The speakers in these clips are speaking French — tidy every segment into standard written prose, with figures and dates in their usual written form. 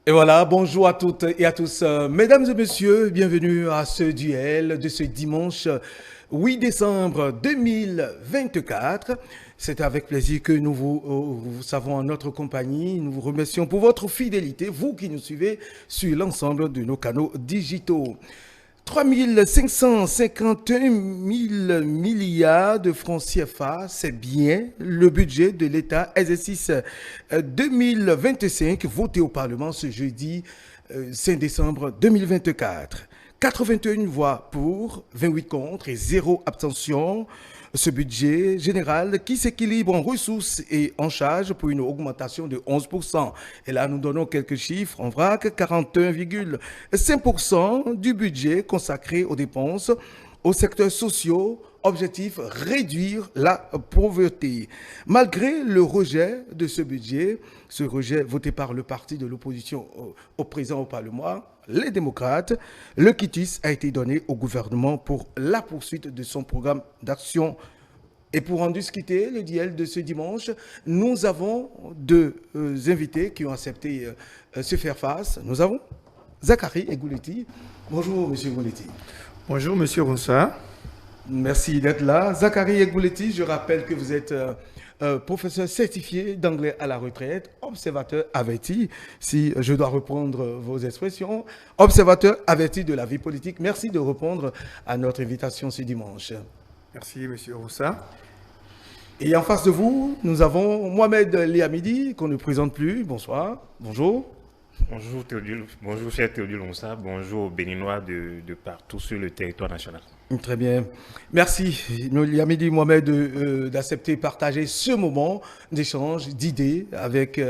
Et voilà, bonjour à toutes et à tous. Mesdames et messieurs, bienvenue à ce duel de ce dimanche 8 décembre 2024. C'est avec plaisir que vous savons en notre compagnie. Nous vous remercions pour votre fidélité, vous qui nous suivez sur l'ensemble de nos canaux digitaux. 3 551 000 milliards de francs CFA, c'est bien le budget de l'État exercice 2025 voté au Parlement ce jeudi 5 décembre 2024. 81 voix pour, 28 contre et 0 abstention. Ce budget général qui s'équilibre en ressources et en charges pour une augmentation de 11%. Et là, nous donnons quelques chiffres en vrac. 41,5% du budget consacré aux dépenses aux secteurs sociaux. Objectif, réduire la pauvreté. Malgré le rejet de ce budget, ce rejet voté par le parti de l'opposition au présent au Parlement, les démocrates, le quitus a été donné au gouvernement pour la poursuite de son programme d'action. Et pour en discuter, le duel de ce dimanche, nous avons deux invités qui ont accepté se faire face. Nous avons Zachary Egouletti. Bonjour, monsieur Egouletti. Bonjour, monsieur Roussa. Merci d'être là. Zachary Egouletti, je rappelle que vous êtes professeur certifié d'anglais à la retraite, observateur averti, si je dois reprendre vos expressions, observateur averti de la vie politique. Merci de répondre à notre invitation ce dimanche. Merci, monsieur Roussa. Et en face de vous, nous avons Mohamed Liamidi, qu'on ne présente plus. Bonsoir. Bonjour. Bonjour Théodule, bonjour cher Théodule Onsa, bonjour aux Béninois de partout sur le territoire national. Très bien. Merci, Liamidi Mohamed, d'accepter de partager ce moment d'échange, d'idées avec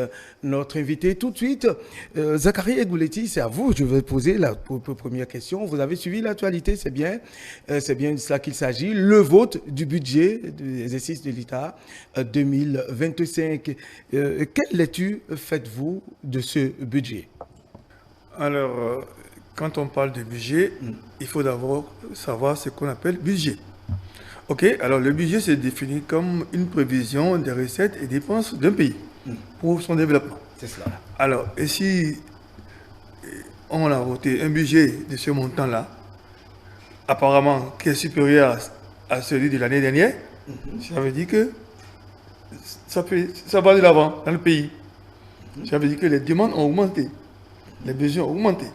notre invité. Tout de suite, Zachary Egouletti, c'est à vous, je vais poser la première question. Vous avez suivi l'actualité, c'est bien de cela qu'il s'agit. Le vote du budget de l'exercice de l'État 2025. Quelle lecture faites-vous de ce budget? Alors, quand on parle de budget, il faut d'abord savoir ce qu'on appelle budget. Ok, alors le budget c'est défini comme une prévision des recettes et dépenses d'un pays pour son développement. C'est cela. Alors, et si on a voté un budget de ce montant-là, apparemment qui est supérieur à celui de l'année dernière, ça veut dire que ça va de l'avant dans le pays. Ça veut dire que les demandes ont augmenté, les besoins ont augmenté.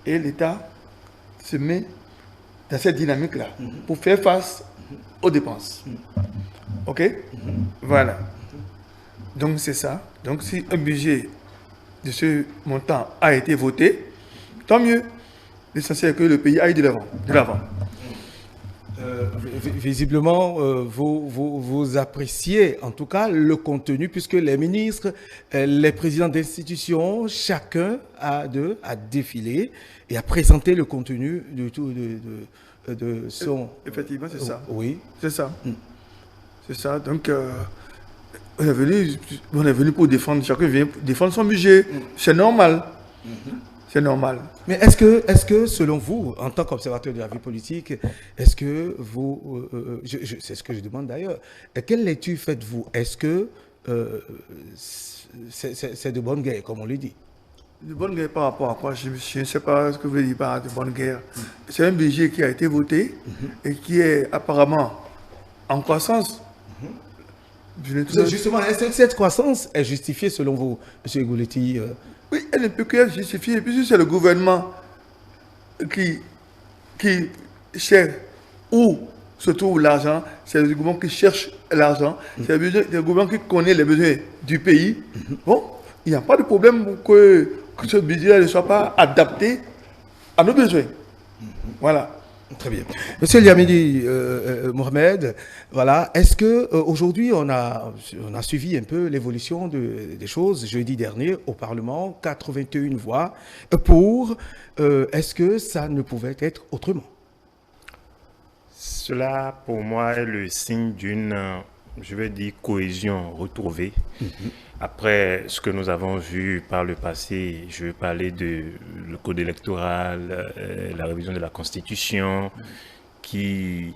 Et l'État se met dans cette dynamique-là pour faire face aux dépenses. OK? Voilà. Donc c'est ça. Donc si un budget de ce montant a été voté, tant mieux. L'essentiel est que le pays aille de l'avant. Visiblement, vous appréciez en tout cas le contenu, puisque les ministres, les présidents d'institutions, chacun a défilé et a présenté le contenu de son... Effectivement, c'est ça. Oui. C'est ça. C'est ça. Donc, on est venu pour défendre, chacun vient pour défendre son budget. C'est normal. C'est normal. Mais est-ce que, selon vous, en tant qu'observateur de la vie politique, est-ce que vous, c'est ce que je demande d'ailleurs, quelle lecture faites-vous? Est-ce que c'est de bonne guerre, comme on le dit? De bonne guerre par rapport à quoi? Je ne sais pas ce que vous voulez dire par de bonne guerre. C'est un budget qui a été voté et qui est apparemment en croissance. Justement, est-ce que cette croissance est justifiée selon vous, M. Egouletti? Oui, elle ne peut qu'être justifiée, puisque c'est le gouvernement qui cherche où se trouve l'argent, c'est le gouvernement qui cherche l'argent, c'est le gouvernement qui connaît les besoins du pays. Bon, il n'y a pas de problème pour que ce budget ne soit pas adapté à nos besoins. Voilà. Très bien. Monsieur Liamidi Mohamed, voilà, est-ce que aujourd'hui on a suivi un peu l'évolution des choses jeudi dernier au Parlement, 81 voix pour, est-ce que ça ne pouvait être autrement? Cela, pour moi, est le signe d'une, je vais dire, cohésion retrouvée. Après ce que nous avons vu par le passé, je vais parler de le code électoral, la révision de la Constitution, qui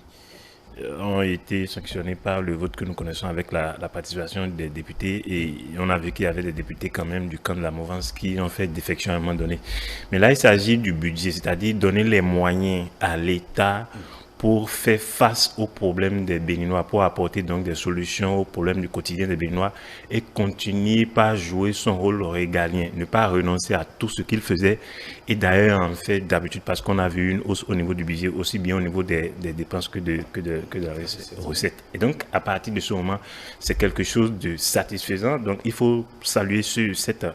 ont été sanctionnés par le vote que nous connaissons avec la participation des députés, et on a vu qu'il y avait des députés quand même du camp de la mouvance qui ont fait défection à un moment donné. Mais là, il s'agit du budget, c'est-à-dire donner les moyens à l'État pour faire face aux problèmes des Béninois, pour apporter donc des solutions aux problèmes du quotidien des Béninois et continuer par jouer son rôle régalien, ne pas renoncer à tout ce qu'il faisait. Et d'ailleurs, en fait, d'habitude, parce qu'on a vu une hausse au niveau du budget, aussi bien au niveau des dépenses que de la recette. Et donc, à partir de ce moment, c'est quelque chose de satisfaisant. Donc, il faut saluer cette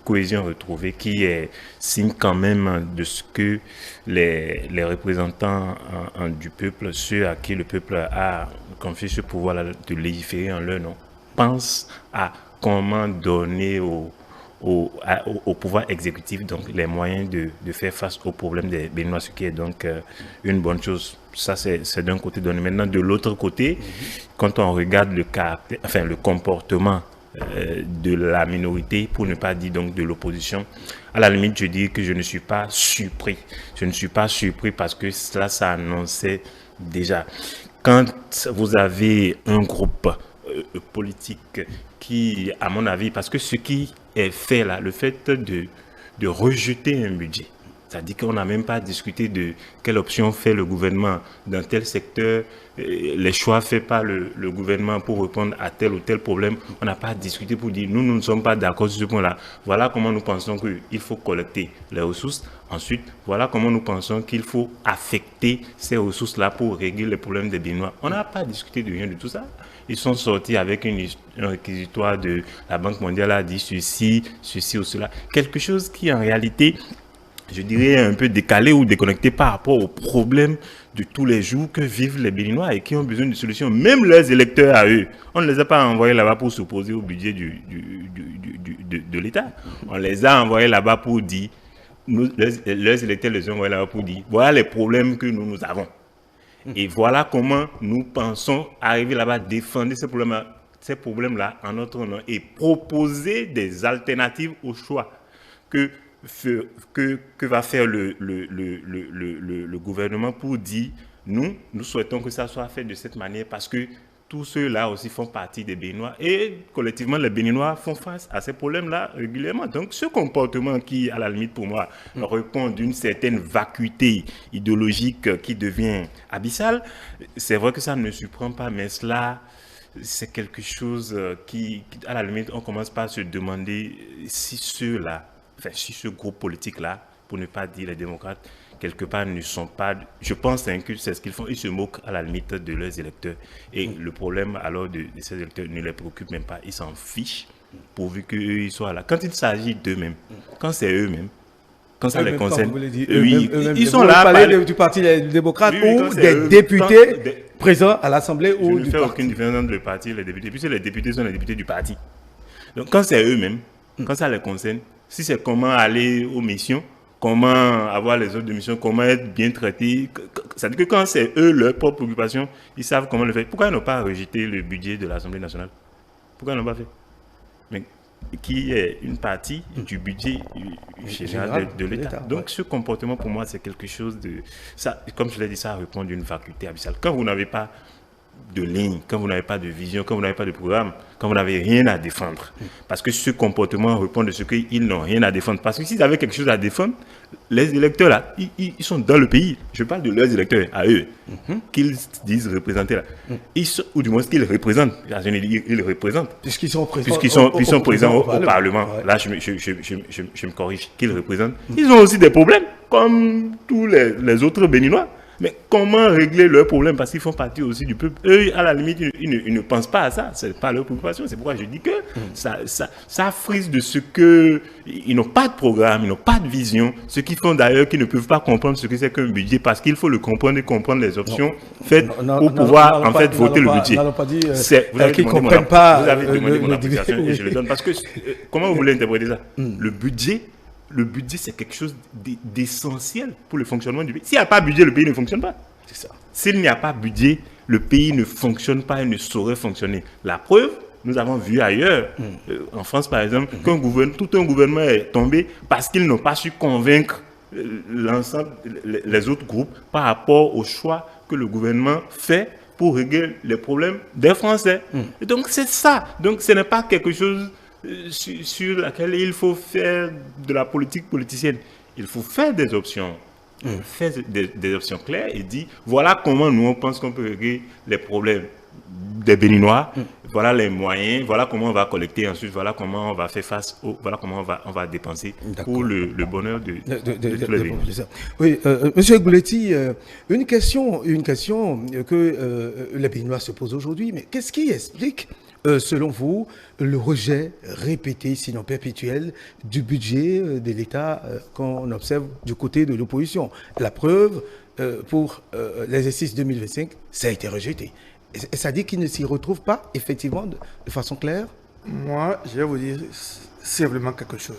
cohésion retrouvée qui est signe quand même de ce que les représentants du peuple, ceux à qui le peuple a confié ce pouvoir de légiférer en leur nom, pensent à comment donner au pouvoir exécutif donc les moyens de faire face aux problèmes des Béninois, ce qui est donc une bonne chose. Ça, c'est d'un côté donné. Maintenant, de l'autre côté, quand on regarde le comportement de la minorité, pour ne pas dire donc de l'opposition, à la limite, je dis que je ne suis pas surpris. Je ne suis pas surpris parce que cela, ça annonçait déjà. Quand vous avez un groupe politique qui, à mon avis, parce que ce qui est fait là, le fait de rejeter un budget, c'est-à-dire qu'on n'a même pas discuté de quelle option fait le gouvernement dans tel secteur, les choix faits par le gouvernement pour répondre à tel ou tel problème. On n'a pas discuté pour dire nous ne sommes pas d'accord sur ce point-là. Voilà comment nous pensons qu'il faut collecter les ressources. Ensuite, voilà comment nous pensons qu'il faut affecter ces ressources-là pour régler les problèmes des Béninois. On n'a pas discuté de rien de tout ça. Ils sont sortis avec un réquisitoire de la Banque mondiale a dit ceci ou cela. Quelque chose qui en réalité, je dirais, un peu décalé ou déconnecté par rapport aux problèmes de tous les jours que vivent les Béninois et qui ont besoin de solutions. Même leurs électeurs à eux, on ne les a pas envoyés là-bas pour s'opposer au budget de l'État. On les a envoyés là-bas pour dire, leurs électeurs les ont envoyés là-bas pour dire, voilà les problèmes que nous avons. Et voilà comment nous pensons arriver là-bas, défendre ces problèmes-là en notre nom et proposer des alternatives au choix que va faire le gouvernement pour dire nous souhaitons que ça soit fait de cette manière parce que tous ceux-là aussi font partie des Béninois et collectivement les Béninois font face à ces problèmes-là régulièrement. Donc ce comportement qui, à la limite pour moi, répond d'une certaine vacuité idéologique qui devient abyssale, c'est vrai que ça ne surprend pas, mais cela, c'est quelque chose qui, à la limite, on commence par se demander si ceux-là, enfin si ce groupe politique-là, pour ne pas dire les démocrates, quelque part ne sont pas, je pense que c'est ce qu'ils font, ils se moquent à la limite de leurs électeurs. Et le problème alors de ces électeurs ne les préoccupe même pas, ils s'en fichent pourvu qu'eux ils soient là. Quand il s'agit d'eux-mêmes, quand c'est eux-mêmes, quand ça les concerne, ils sont là. Vous parlez du Parti démocrate ou des députés présents à l'Assemblée ou du parti. Je ne fais aucune différence entre le parti et les députés, puisque les députés sont les députés du parti. Donc quand c'est eux-mêmes, quand ça les concerne, si c'est comment aller aux missions, comment avoir les autres missions, comment être bien traité. C'est-à-dire que quand c'est eux, leur propre préoccupation, ils savent comment le faire. Pourquoi ils n'ont pas rejeté le budget de l'Assemblée nationale? Pourquoi ils n'ont pas fait? Mais qui est une partie du budget général de l'État. Donc ce comportement, pour moi, c'est quelque chose de... Ça, comme je l'ai dit, ça répond d'une vacuité abyssale. Quand vous n'avez pas de ligne, quand vous n'avez pas de vision, quand vous n'avez pas de programme, quand vous n'avez rien à défendre. Parce que ce comportement répond de ce qu'ils n'ont rien à défendre. Parce que s'ils avaient quelque chose à défendre, les électeurs là, ils sont dans le pays. Je parle de leurs électeurs, à eux, qu'ils disent représenter là. Ou du moins qu'ils représentent. Ils représentent. Puisqu'ils sont présents au Parlement. Ouais. Là, je me corrige. Qu'ils représentent. Ils ont aussi des problèmes, comme tous les autres Béninois. Mais comment régler leurs problèmes? Parce qu'ils font partie aussi du peuple. Eux, à la limite, ils ne pensent pas à ça. Ce n'est pas leur préoccupation. C'est pourquoi je dis que ça frise de ce que... Ils n'ont pas de programme, ils n'ont pas de vision. Ce qui font d'ailleurs qu'ils ne peuvent pas comprendre ce que c'est qu'un budget parce qu'il faut le comprendre et comprendre les options faites pour pouvoir en fait voter le budget. N'allons pas dire vous avez qu'ils ne comprennent pas. Vous avez demandé mon appréciation et je le donne. Parce que, comment vous voulez interpréter ça? Le budget, c'est quelque chose d'essentiel pour le fonctionnement du pays. S'il n'y a pas de budget, le pays ne fonctionne pas. C'est ça. S'il n'y a pas de budget, le pays ne fonctionne pas et ne saurait fonctionner. La preuve, nous avons vu ailleurs, en France par exemple, tout un gouvernement est tombé parce qu'ils n'ont pas su convaincre l'ensemble, les autres groupes par rapport au choix que le gouvernement fait pour régler les problèmes des Français. Et donc c'est ça. Donc ce n'est pas quelque chose sur laquelle il faut faire de la politique politicienne. Il faut faire des options. Faire des options claires et dire voilà comment nous on pense qu'on peut régler les problèmes des Béninois, voilà les moyens, voilà comment on va collecter ensuite, voilà comment on va faire face, voilà comment on va dépenser pour le bonheur de tous les Béninois. Oui, Monsieur Gouletti, une question que les Béninois se posent aujourd'hui, mais qu'est-ce qui explique, selon vous, le rejet répété, sinon perpétuel, du budget de l'État qu'on observe du côté de l'opposition? La preuve, pour l'exercice 2025, ça a été rejeté. Et ça dit qu'il ne s'y retrouve pas, effectivement, de façon claire? Moi, je vais vous dire simplement quelque chose.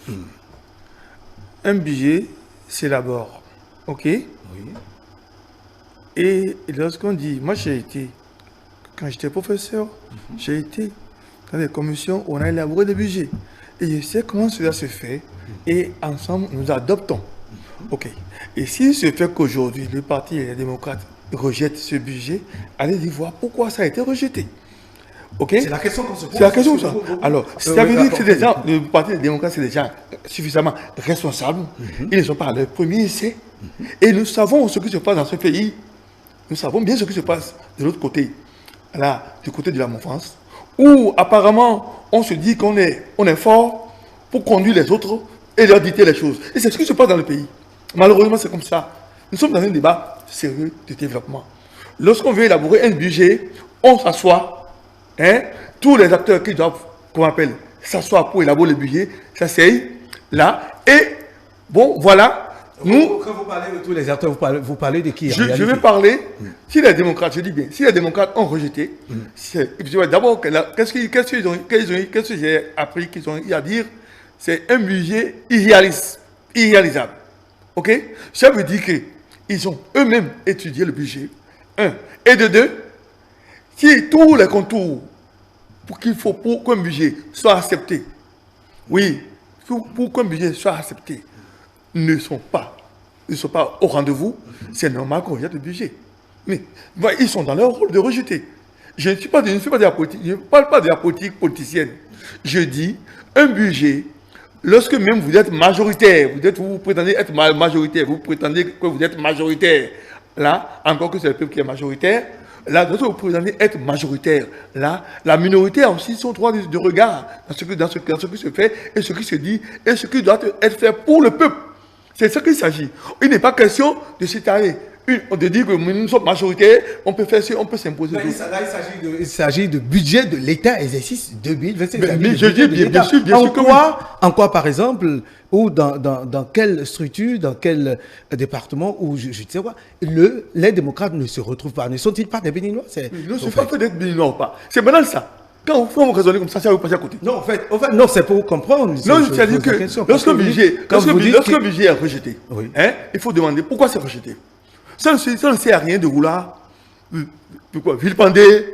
Un budget s'élabore, ok? Oui. Et lorsqu'on dit, moi quand j'étais professeur, j'ai été dans des commissions où on a élaboré des budgets. Et je sais comment cela se fait. Et ensemble, nous adoptons. Ok. Et s'il se fait qu'aujourd'hui, le Parti et les démocrates rejettent ce budget, allez-y voir pourquoi ça a été rejeté. Ok? C'est la question qu'on se pose. C'est la question, ça. Alors, ça veut dire que le Parti des démocrates, c'est déjà suffisamment responsable. Ils ne sont pas le premier essai. Et nous savons ce qui se passe dans ce pays. Nous savons bien ce qui se passe de l'autre côté, là, du côté de la mouvance, où apparemment, on se dit qu'on est fort pour conduire les autres et leur dicter les choses. Et c'est ce qui se passe dans le pays. Malheureusement, c'est comme ça. Nous sommes dans un débat sérieux de développement. Lorsqu'on veut élaborer un budget, on s'assoit, tous les acteurs qui doivent, qu'on appelle, s'asseoir pour élaborer le budget, s'asseyent là, et bon, voilà. Nous, quand vous parlez de tous les acteurs, vous parlez de qui? Je vais parler, si les démocrates, je dis bien, si les démocrates ont rejeté, d'abord, qu'est-ce que j'ai appris qu'ils ont eu à dire? C'est un budget irréalisable. Ok? Ça veut dire qu'ils ont eux-mêmes étudié le budget. Un. Et de deux, si tous les contours pour qu'un budget soit accepté, oui, pour qu'un budget soit accepté, ne sont pas au rendez-vous, c'est normal qu'on rejette le budget. Mais ils sont dans leur rôle de rejeter. Je ne fais pas de la politique, je ne parle pas de la politique politicienne. Je dis, un budget, lorsque même vous êtes majoritaire, vous prétendez être majoritaire, vous prétendez que vous êtes majoritaire, là, encore que c'est le peuple qui est majoritaire, là, lorsque vous prétendez être majoritaire, là, la minorité a aussi son droit de regard dans ce qui se fait et ce qui se dit et ce qui doit être fait pour le peuple. C'est ça qu'il s'agit. Il n'est pas question de s'étaler. De dire que nous sommes majoritaires, on peut faire ça, on peut s'imposer. Il s'agit de budget de l'État, exercice 2025. Mais je dis bien sûr. En quoi, par exemple, ou dans quelle structure, dans quel département, ou je ne sais pas, les démocrates ne se retrouvent pas. Ne sont-ils pas des Béninois? Ils ne sont pas fait d'être Béninois ou pas. C'est banal ça. Quand vous raisonnez comme ça va vous passer à côté. Non, en fait, non, c'est pour comprendre. Non, c'est-à-dire que lorsqu'un budget est rejeté, oui, il faut demander pourquoi c'est rejeté. Ça ne sert à rien de vouloir vilipender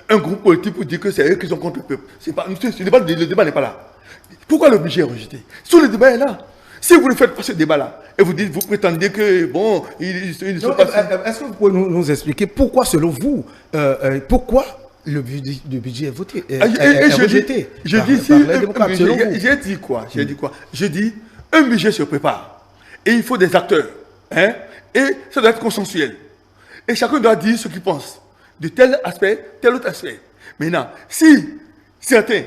un groupe politique pour dire que c'est eux qui sont contre le peuple. Le débat n'est pas là. Pourquoi le budget est rejeté? Si le débat est là, si vous ne faites pas ce débat-là, et vous prétendez que, bon, ils ne sont pas... Est-ce que vous pouvez nous expliquer pourquoi, selon vous, pourquoi le budget est voté, rejeté par les démocrates, selon vous? J'ai dit quoi? Je dis, un budget se prépare. Et il faut des acteurs. Et ça doit être consensuel. Et chacun doit dire ce qu'il pense de tel aspect, tel autre aspect. Maintenant, si certains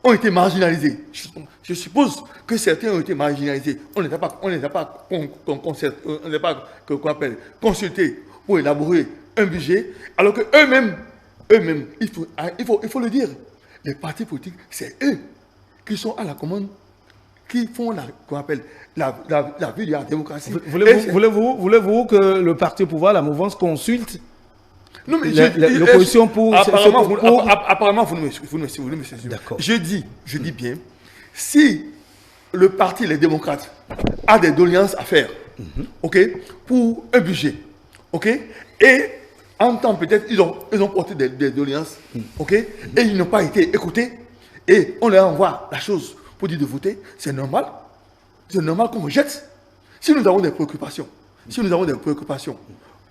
ont été marginalisés, je suppose que certains ont été marginalisés, on ne les a pas consultés pour élaborer un budget, alors que eux-mêmes, il faut le dire, les partis politiques, c'est eux qui sont à la commande, qui font la vie de la démocratie. Voulez-vous que le parti au pouvoir, la mouvance, consulte l'opposition pour... Apparemment, vous ne me suivez. D'accord. Je dis bien, si le parti, les démocrates, a des doléances à faire, pour un budget, et en temps peut-être, ils ont porté des doléances, et ils n'ont pas été écoutés, et on leur envoie la chose pour dire de voter, c'est normal. C'est normal qu'on rejette. Si nous avons des préoccupations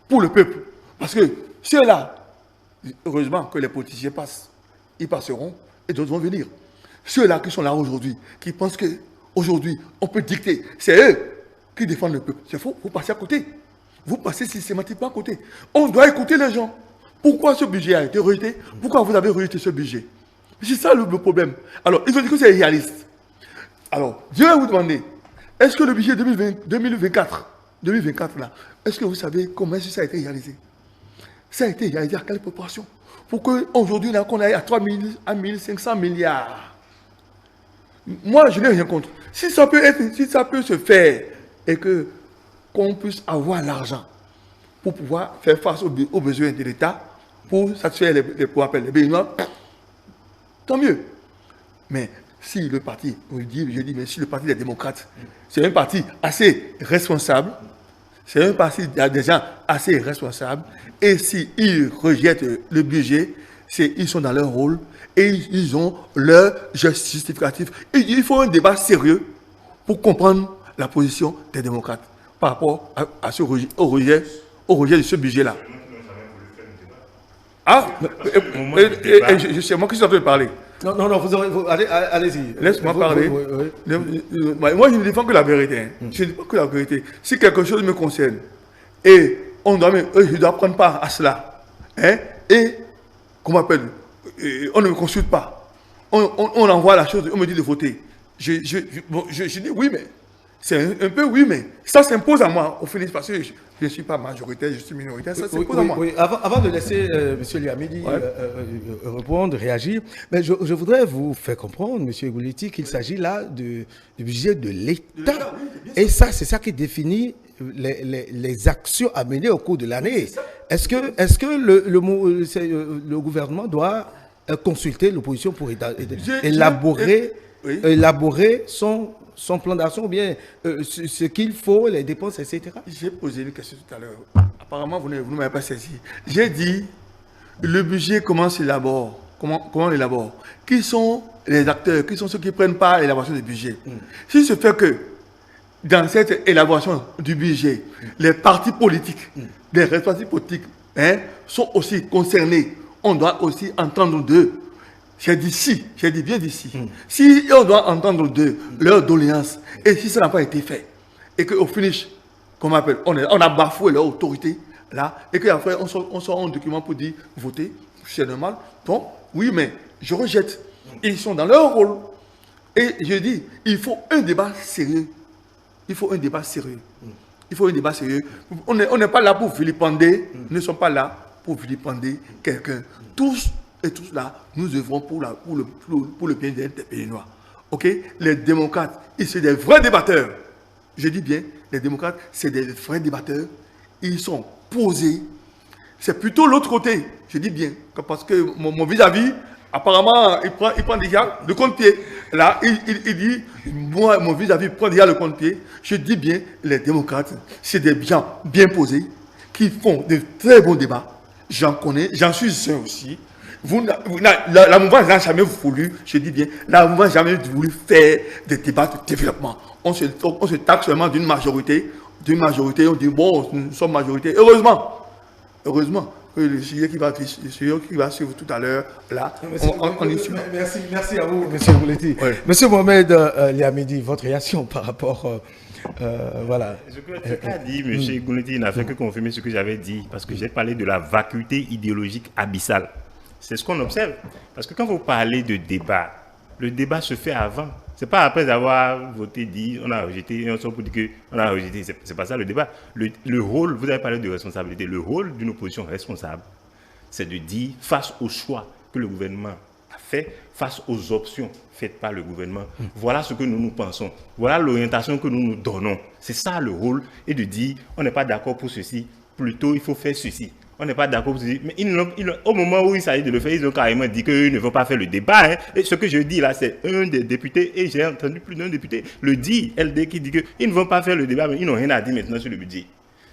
pour le peuple, parce que ceux-là heureusement que les politiciens passent. Ils passeront et d'autres vont venir. Ceux-là qui sont là aujourd'hui, qui pensent qu'aujourd'hui, on peut dicter, c'est eux qui défendent le peuple. C'est faux, vous passez à côté. Vous passez systématiquement à côté. On doit écouter les gens. Pourquoi ce budget a été rejeté? Pourquoi vous avez rejeté ce budget? C'est ça le problème. Alors, ils ont dit que c'est réaliste. Alors, je vais vous demander, est-ce que le budget 2024 là, est-ce que vous savez comment ça a été réalisé? Ça a été réalisé à quelle proportion? Pour qu'aujourd'hui, qu'on aille à 500 milliards. Moi, je n'ai rien contre. Si ça peut se faire et qu'on puisse avoir l'argent pour pouvoir faire face aux besoins de l'État, pour satisfaire les Béninois, tant mieux. Mais si le parti, mais si le parti des démocrates, c'est un parti assez responsable, c'est un parti des gens assez responsables, et s'ils rejettent le budget, ils sont dans leur rôle et ils ont leur justificatif. Il faut un débat sérieux pour comprendre la position des démocrates par rapport au rejet de ce budget-là. Ah, c'est moi qui suis en train de parler. Non, allez-y. Laisse-moi parler. Moi, je ne défends que la vérité. Hein. Je ne défends que la vérité. Si quelque chose me concerne et je dois prendre part à cela, hein, et qu'on m'appelle, on ne me consulte pas, on envoie la chose, on me dit de voter. Je dis oui, mais c'est un peu oui, mais ça s'impose à moi au final parce que je ne suis pas majoritaire, je suis minoritaire, ça s'impose à moi. Oui. Avant de laisser M. Liamidi répondre, réagir, mais je voudrais vous faire comprendre, M. Gouletti, qu'il s'agit là du budget de l'État. Et ça, c'est ça qui définit les actions à mener au cours de l'année. Est-ce que le gouvernement doit consulter l'opposition pour élaborer son plan d'action, ou bien ce qu'il faut, les dépenses, etc. J'ai posé une question tout à l'heure. Apparemment, vous ne m'avez pas saisi. J'ai dit, le budget, comment s'élabore? Comment on l'élabore? Qui sont les acteurs? Qui sont ceux qui prennent part à l'élaboration du budget? Si se fait que, dans cette élaboration du budget, les partis politiques, les responsables politiques, sont aussi concernés, on doit aussi entendre d'eux. J'ai dit bien d'ici. Si on doit entendre d'eux leurs doléances, et si ça n'a pas été fait, et qu'au finish, on a bafoué leur autorité, là, et qu'après on sort un document pour dire voter, c'est normal. Donc, oui, mais je rejette. Ils sont dans leur rôle. Et je dis, il faut un débat sérieux. Il faut un débat sérieux. On n'est pas là pour vilipender, nous ne sommes pas là pour vilipender quelqu'un. Tous et tous là, nous œuvrons pour le bien-être des pays noirs. Ok? Les démocrates, ils sont des vrais débatteurs. Je dis bien, les démocrates, c'est des vrais débatteurs. Ils sont posés. C'est plutôt l'autre côté. Je dis bien, parce que mon vis-à-vis, apparemment, il prend déjà le compte-pied. Là, il dit, moi, mon vis-à-vis prend déjà le compte-pied. Je dis bien, les démocrates, c'est des gens bien posés, qui font de très bons débats. J'en connais, j'en suis un aussi. La mouvance n'a jamais voulu, je dis bien, la mouvance n'a jamais voulu faire des débats de développement. On se taxe seulement d'une majorité, on dit, bon, nous sommes majorité. Heureusement, que le sujet qui va suivre tout à l'heure, là, on est sûr. Merci à vous, M. Gouletti. Ouais. M. Mohamed Liamidi, votre réaction par rapport... voilà. Ce qu'a dit M. Gouletti n'a fait que confirmer ce que j'avais dit, parce que j'ai parlé de la vacuité idéologique abyssale. C'est ce qu'on observe. Parce que quand vous parlez de débat, le débat se fait avant. Ce n'est pas après avoir voté, dit, on a rejeté, et on sort pour dire qu'on a rejeté. Ce n'est pas ça le débat. Le rôle, vous avez parlé de responsabilité, le rôle d'une opposition responsable, c'est de dire, face aux choix que le gouvernement a fait, face aux options faites par le gouvernement, voilà ce que nous pensons, voilà l'orientation que nous donnons. C'est ça le rôle, et de dire, on n'est pas d'accord pour ceci, plutôt il faut faire ceci. On n'est pas d'accord pour ceci. Mais au moment où il s'agit de le faire, ils ont carrément dit qu'ils ne vont pas faire le débat. Hein. Et ce que je dis là, c'est un des députés, et j'ai entendu plus d'un député le dit, LD, qui dit qu'ils ne vont pas faire le débat, mais ils n'ont rien à dire maintenant sur le budget.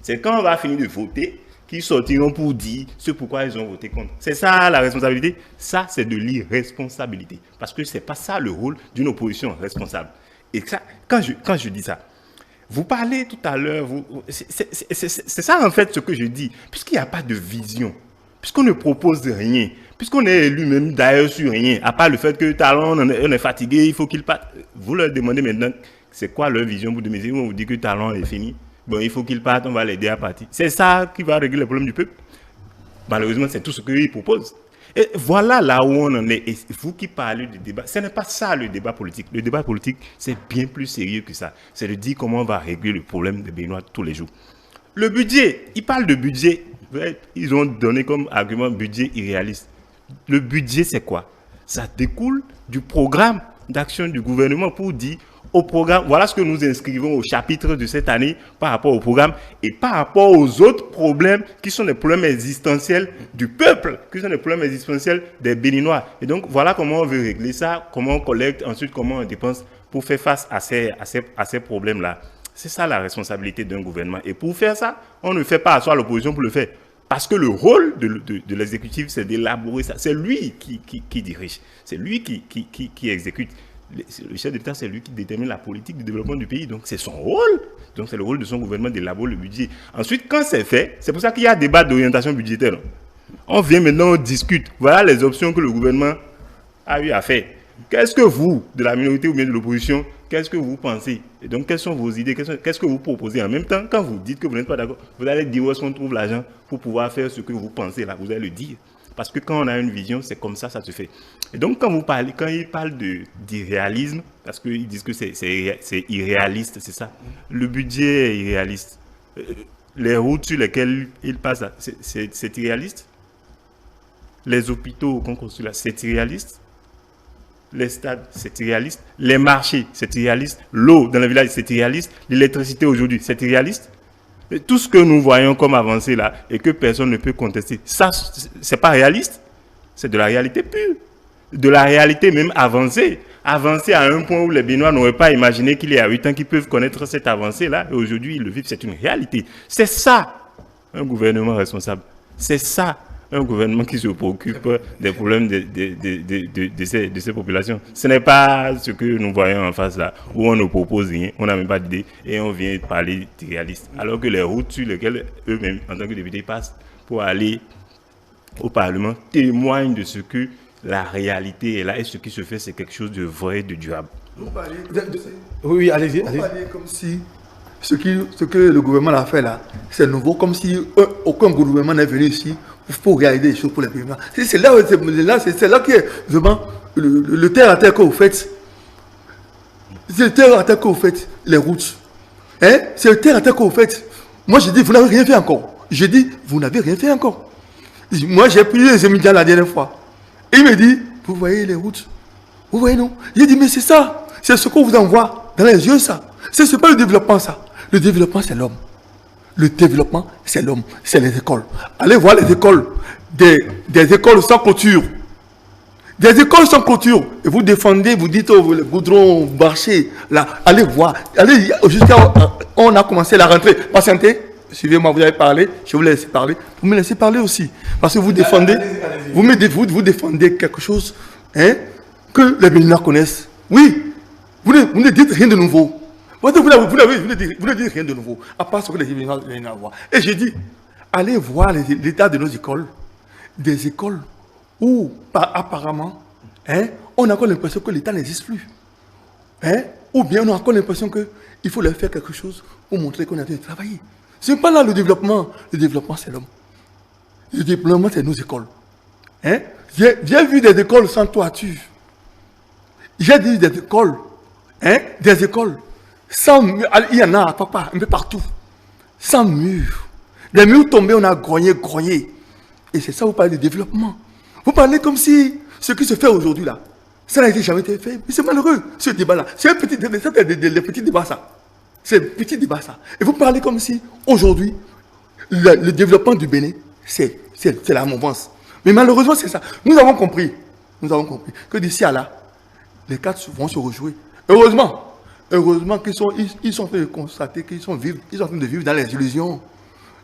C'est quand on va finir de voter qu'ils sortiront pour dire ce pourquoi ils ont voté contre. C'est ça la responsabilité. Ça, c'est de l'irresponsabilité. Parce que ce n'est pas ça le rôle d'une opposition responsable. Et ça, quand je dis ça, vous parlez tout à l'heure, c'est ça en fait ce que je dis, puisqu'il n'y a pas de vision, puisqu'on ne propose rien, puisqu'on est élu même d'ailleurs sur rien, à part le fait que Talon on est fatigué, il faut qu'il parte. Vous leur demandez maintenant c'est quoi leur vision pour 2010, on vous dit que Talon est fini. Bon, il faut qu'il parte, on va l'aider à partir. C'est ça qui va régler le problème du peuple. Malheureusement, c'est tout ce qu'ils proposent. Et voilà là où on en est. Et vous qui parlez du débat, ce n'est pas ça le débat politique. Le débat politique, c'est bien plus sérieux que ça. C'est de dire comment on va régler le problème des Béninois tous les jours. Le budget, ils parlent de budget. Ils ont donné comme argument budget irréaliste. Le budget, c'est quoi? Ça découle du programme d'action du gouvernement pour dire au programme, voilà ce que nous inscrivons au chapitre de cette année par rapport au programme et par rapport aux autres problèmes qui sont des problèmes existentiels du peuple, qui sont des problèmes existentiels des Béninois. Et donc, voilà comment on veut régler ça, comment on collecte, ensuite comment on dépense pour faire face à ces problèmes-là. C'est ça la responsabilité d'un gouvernement. Et pour faire ça, on ne fait pas asseoir l'opposition pour le faire. Parce que le rôle de l'exécutif, c'est d'élaborer ça. C'est lui qui dirige. C'est lui qui exécute. Le chef d'État, c'est lui qui détermine la politique de développement du pays. Donc, c'est son rôle. Donc, c'est le rôle de son gouvernement d'élaborer le budget. Ensuite, quand c'est fait, c'est pour ça qu'il y a un débat d'orientation budgétaire. On vient maintenant, on discute. Voilà les options que le gouvernement a eu à faire. Qu'est-ce que vous, de la minorité ou bien de l'opposition, qu'est-ce que vous pensez? Et donc, quelles sont vos idées? Qu'est-ce que vous proposez? En même temps, quand vous dites que vous n'êtes pas d'accord, vous allez dire où est-ce qu'on trouve l'argent pour pouvoir faire ce que vous pensez là. Vous allez le dire. Parce que quand on a une vision, c'est comme ça se fait. Et donc, quand ils parlent d'irréalisme, parce qu'ils disent que c'est irréaliste, c'est ça. Le budget est irréaliste. Les routes sur lesquelles ils passent, c'est irréaliste. Les hôpitaux qu'on construit là, c'est irréaliste. Les stades, c'est irréaliste. Les marchés, c'est irréaliste. L'eau dans les villages, c'est irréaliste. L'électricité aujourd'hui, c'est irréaliste. Et tout ce que nous voyons comme avancé là et que personne ne peut contester, ça, c'est pas réaliste. C'est de la réalité pure. De la réalité même avancée. Avancée à un point où les Béninois n'auraient pas imaginé qu'il y a 8 ans qu'ils peuvent connaître cette avancée là. Et aujourd'hui, ils le vivent. C'est une réalité. C'est ça, un gouvernement responsable. C'est ça, un gouvernement qui se préoccupe des problèmes de ces populations. Ce n'est pas ce que nous voyons en face là, où on ne propose rien, on n'a même pas d'idée, et on vient parler de réaliste. Alors que les routes sur lesquelles eux-mêmes, en tant que députés, passent pour aller au Parlement, témoignent de ce que la réalité est là, et ce qui se fait, c'est quelque chose de vrai, de durable. Vous parlez Oui, allez-y. Vous parlez comme si ce que le gouvernement a fait là, c'est nouveau, comme si aucun gouvernement n'est venu ici pour réaliser les choses pour les Béninois. C'est là qui est vraiment le terre à terre que vous faites. C'est le terre à terre que vous faites, les routes. Hein? C'est le terre à terre que vous faites. Moi, je dis, vous n'avez rien fait encore. Je dis, vous n'avez rien fait encore. Moi, j'ai pris les médias la dernière fois. Et il me dit, vous voyez les routes? Vous voyez, non? J'ai dit, mais c'est ça. C'est ce qu'on vous envoie dans les yeux, ça. C'est pas le développement, ça. Le développement, c'est l'homme. Le développement, c'est l'homme, c'est les écoles. Allez voir les écoles, des écoles sans clôture. Des écoles sans clôture. Et vous défendez, vous dites, oh, le goudron, marché, là, allez voir. Allez, jusqu'à on a commencé la rentrée. Patientez, suivez-moi, vous avez parlé, je vous laisse parler. Vous me laissez parler aussi. Parce que vous défendez, vous défendez quelque chose hein, que les Béninois connaissent. Oui, vous ne dites rien de nouveau. Vous ne dites rien de nouveau, à part ce que les Béninois viennent à voir. Et j'ai dit, allez voir l'état de nos écoles. Des écoles où, apparemment, hein, on a encore l'impression que l'État n'existe plus. Hein, ou bien on a encore l'impression qu'il faut leur faire quelque chose pour montrer qu'on a de travailler. Ce n'est pas là le développement. Le développement, c'est l'homme. Le développement, c'est nos écoles. Hein? J'ai vu des écoles sans toiture. J'ai vu des écoles. Hein? Des écoles. Sans mur. Il y en a un peu partout. Sans mur. Des murs tombés, on a grogné. Et c'est ça, vous parlez de développement. Vous parlez comme si ce qui se fait aujourd'hui là, ça n'a jamais été fait. Mais c'est malheureux, ce débat-là. C'est un petit débat, ça. C'est un petit débat, ça. Et vous parlez comme si, aujourd'hui, le développement du Bénin, c'est la mouvance. Mais malheureusement, c'est ça. Nous avons compris que d'ici à là, les quatre vont se rejouer. Heureusement qu'ils sont en train de constater qu'ils sont en train de vivre dans les illusions.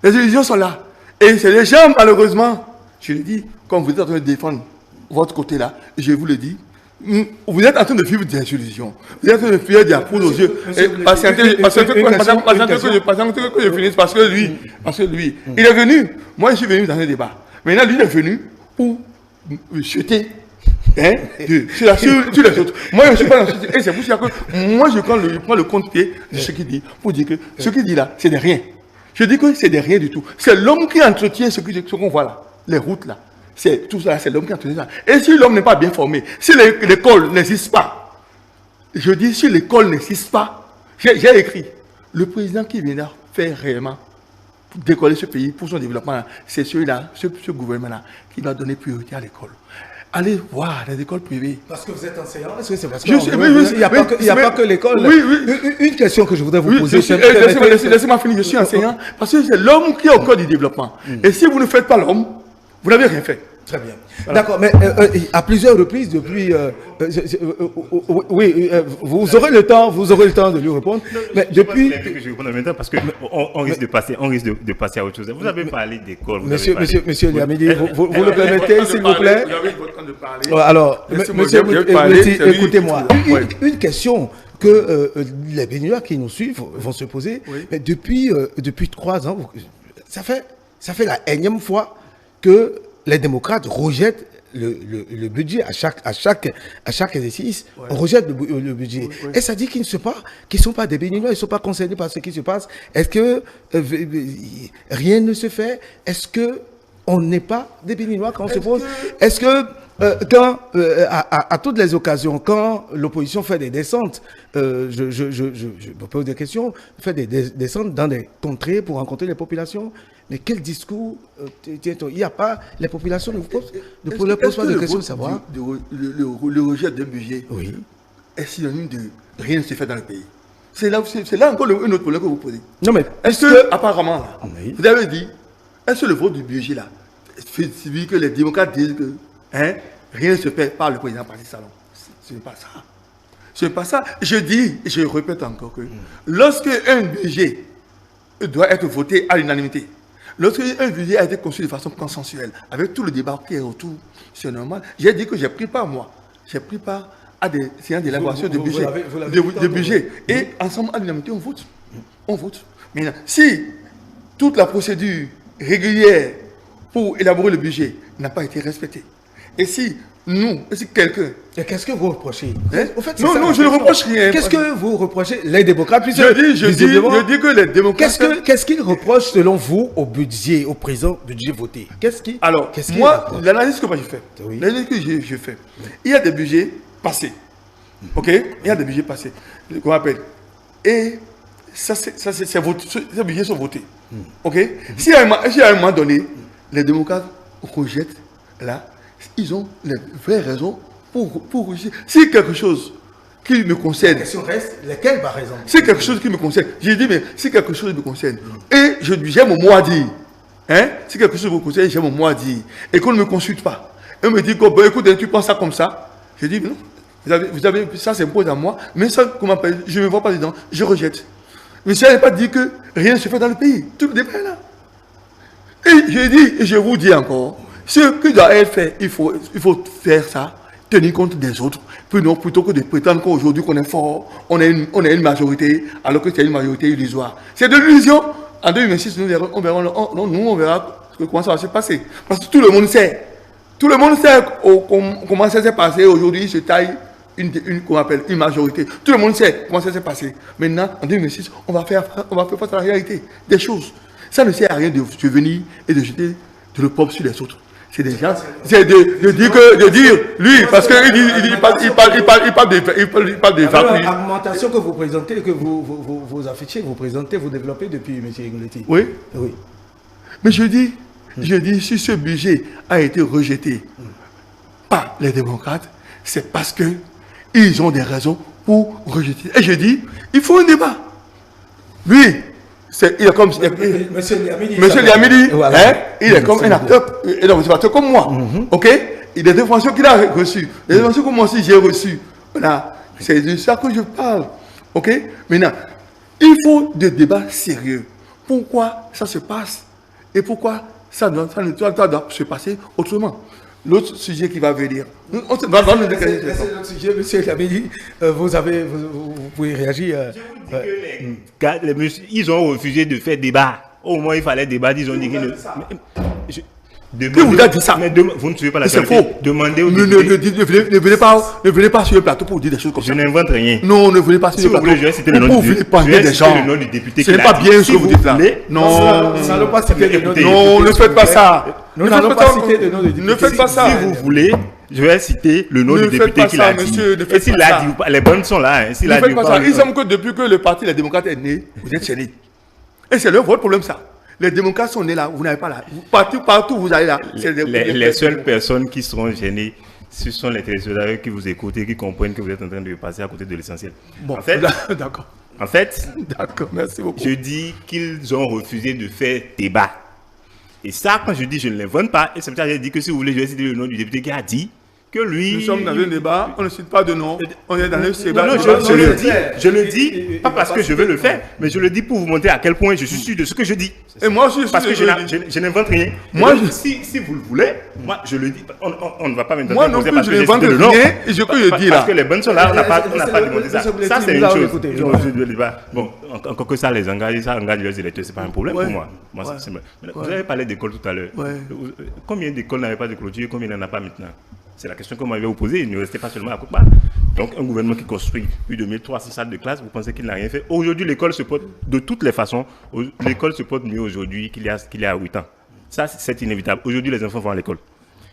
Les illusions sont là. Et c'est les gens, malheureusement, je le dis, comme vous êtes en train de défendre votre côté là, je vous le dis, vous êtes en train de vivre des illusions. Vous êtes en train de fuir des poudres aux yeux. Patientez que je finisse, parce que lui, il est venu. Moi, je suis venu dans un débat. Maintenant, lui, il est venu pour jeter sur les autres. Moi, je ne suis pas dans ce... Et c'est pour ça que moi, je prends le compte-pied de ce qu'il dit, pour dire que ce qu'il dit là, c'est de rien. Je dis que c'est de rien du tout. C'est l'homme qui entretient ce qu'on voit là, les routes là. C'est tout ça, c'est l'homme qui entretient ça. Et si l'homme n'est pas bien formé, si l'école n'existe pas, je dis si l'école n'existe pas, j'ai écrit, le président qui viendra faire réellement pour décoller ce pays, pour son développement, c'est celui-là, ce gouvernement-là, qui doit donner priorité à l'école. Allez voir les écoles privées. Parce que vous êtes enseignant, est-ce que c'est parce que il n'y a pas que l'école? Oui. Une question que je voudrais vous poser. Laissez-moi finir, je suis enseignant, parce que c'est l'homme qui est au cœur du développement. Et si vous ne faites pas l'homme, vous n'avez rien fait. Très bien. Voilà. D'accord, mais à plusieurs reprises depuis... vous aurez le temps de lui répondre. Mais depuis... Je réponds en même temps parce qu'on risque de passer à autre chose. Vous avez parlé d'école. Monsieur Liamidi, vous le permettez, s'il vous plaît? Alors, monsieur, écoutez-moi. Une question que les Béninois qui nous suivent vont se poser. Oui. Mais depuis 3 ans, ça fait la énième fois que les démocrates rejettent le budget à chaque exercice. Ouais. On rejette le budget. Oui. Et ça dit qu'ils ne sont pas des Béninois, ils ne sont pas concernés par ce qui se passe. Est-ce que rien ne se fait? Est-ce qu'on n'est pas des Béninois quand on se pose? Est-ce que à toutes les occasions, quand l'opposition fait des descentes, je me pose des questions, fait des descentes dans des contrées pour rencontrer les populations, mais quel discours il n'y a pas, les populations ne posent pas de questions de savoir. Le rejet d'un budget est synonyme de rien ne se fait dans le pays. C'est là encore un autre problème que vous posez. Non, mais est-ce que, apparemment, vous avez dit, est-ce que le vote du budget là, c'est vu que les démocrates disent que rien ne se fait par le président Patrice Talon. Ce n'est pas ça. Ce n'est pas ça. Je dis, et je répète encore que lorsque un budget doit être voté à l'unanimité, lorsque un budget a été conçu de façon consensuelle, avec tout le débat qui est autour, c'est normal. J'ai dit que j'ai pris part, moi. J'ai pris part à des séances d'élaboration de budget. Et ensemble, à l'unanimité, on vote. On vote. Maintenant, si toute la procédure régulière pour élaborer le budget n'a pas été respectée, et si quelqu'un... Et qu'est-ce que vous reprochez? En fait, non, je ne reproche rien. Qu'est-ce que vous reprochez les démocrates? Je dis que les démocrates... Qu'est-ce qu'ils reprochent selon vous au budget, au présent budget voté? Alors, moi, l'analyse que moi j'ai faite, l'analyse que j'ai faite, il y a des budgets passés. Ok? Il y a des budgets passés. Qu'on appelle. Et ça, c'est voté. Ces budgets sont votés. Ok? Si à un moment donné, les démocrates rejettent là, ils ont les vraies raisons pour rejeter. Si quelque chose qui me concerne... La question reste, lesquelles par exemple? C'est quelque chose qui me concerne. J'ai dit, mais si quelque chose me concerne, et j'ai mon mot à dire, si quelque chose me concerne, j'ai mon mot à dire, et qu'on ne me consulte pas, et on me dit, écoute, tu penses ça comme ça, je dis, non, vous avez ça s'impose à moi, mais ça, je ne me vois pas dedans, je rejette. Mais ça n'est pas dit que rien ne se fait dans le pays. Tout le débat est là. Et je dis, et je vous dis encore, ce qui doit être fait, il faut faire ça, tenir compte des autres, plutôt que de prétendre qu'aujourd'hui qu'on est fort, on a une majorité, alors que c'est une majorité illusoire. C'est de l'illusion. En 2026, on verra comment ça va se passer. Parce que tout le monde sait comment ça s'est passé. Aujourd'hui, il se taille une majorité. Tout le monde sait comment ça s'est passé. Maintenant, en 2026, on va faire face à la réalité des choses. Ça ne sert à rien de venir et de jeter de le propre sur les autres. C'est des gens, c'est de dire, lui, parce qu'il parle de vagues. L'argumentation que vous présentez, que vous affichez, vous présentez, vous développez depuis M. Ingletti. Oui. Mais je dis, si ce budget a été rejeté par les démocrates, c'est parce qu'ils ont des raisons pour rejeter. Et je dis, il faut un débat. Lui, il est comme Monsieur Liamidi, il est comme un acteur, un observateur comme moi. Ok? Il y a des informations qu'il a reçues, des informations que moi aussi j'ai reçues. Voilà, c'est de ça que je parle. Ok? Maintenant, il faut des débats sérieux. Pourquoi ça se passe et pourquoi ça doit se passer autrement? L'autre sujet qui va venir. C'est l'autre sujet, monsieur Liamidi. Vous pouvez réagir. Ils ont refusé de faire débat. Au moins, il fallait débattre. Ils ont dit qu'ils ne... Qui vous a dit ça? Mais vous ne suivez pas la C'est réalité. faux. Demandez aux Ne venez pas sur le plateau pour dire des choses comme Je ça. n'invente rien. Non, ne venez pas sur Si le vous plateau. voulez, je vais citer le nom Vous du voulez député. parler Je vais des citer gens. le nom du député Ce qui n'est l'a pas dit. bien ce Si que vous dites là. voulez, Non, Nous n'allons pas citer le nom du non, ne faites pas ça. Nous n'allons pas citer le nom du député. Ne faites pas ça. Si vous voulez, je vais citer le nom Ne du faites député pas qui ça, l'a dit. monsieur, ne Et faites s'il pas l'a ça. dit, ou pas, les bonnes sont là. hein. S'il Ne a dit faites ou pas pas, ça. on Il est- semble que depuis que le parti Les Démocrates est né, vous êtes chez. Et c'est votre problème, ça. Les démocrates sont nés là, vous n'avez pas là. Partout où vous allez là, c'est les seules personnes qui seront gênées, ce sont les téléspectateurs qui vous écoutent et qui comprennent que vous êtes en train de passer à côté de l'essentiel. Bon, En fait, d'accord. D'accord, merci beaucoup. je dis qu'ils ont refusé de faire débat. Et ça, quand je dis je ne l'invente pas, et c'est pour ça que j'ai dit que si vous voulez, je vais citer le nom du député qui a dit que lui... Nous sommes dans un débat, on ne cite pas de nom, on est dans un débat. Non, je le dis, pas parce que je veux le faire, mais je le dis pour vous montrer à quel point je suis sûr de ce que je dis. Et moi aussi, Parce que je n'invente rien. Moi, Donc, si vous le voulez, moi je le dis. On ne va pas maintenant Moi non imposer plus, parce je que j'ai n'invente cité le nom. rien, et ce que je dis là. Parce que les bonnes sont là, on n'a pas démontré ça. Monsieur Bouletti, Ça, c'est nous une avons chose. écouté. Bon, encore que ça les engage, ça engage les électeurs, c'est pas un problème Ouais. pour moi. Ouais. Vous avez parlé d'école tout à l'heure. Ouais. Combien d'écoles n'avaient pas de clôture, combien il n'y en a pas maintenant? C'est la question que moi je vais vous poser. Ne restez pas seulement à Koupa. Donc, un gouvernement qui construit plus de 1300 salles de classe, vous pensez qu'il n'a rien fait? Aujourd'hui, l'école se porte de toutes les façons. L'école se porte mieux aujourd'hui qu'il y a 8 ans. Ça, c'est inévitable. Aujourd'hui, les enfants vont à l'école.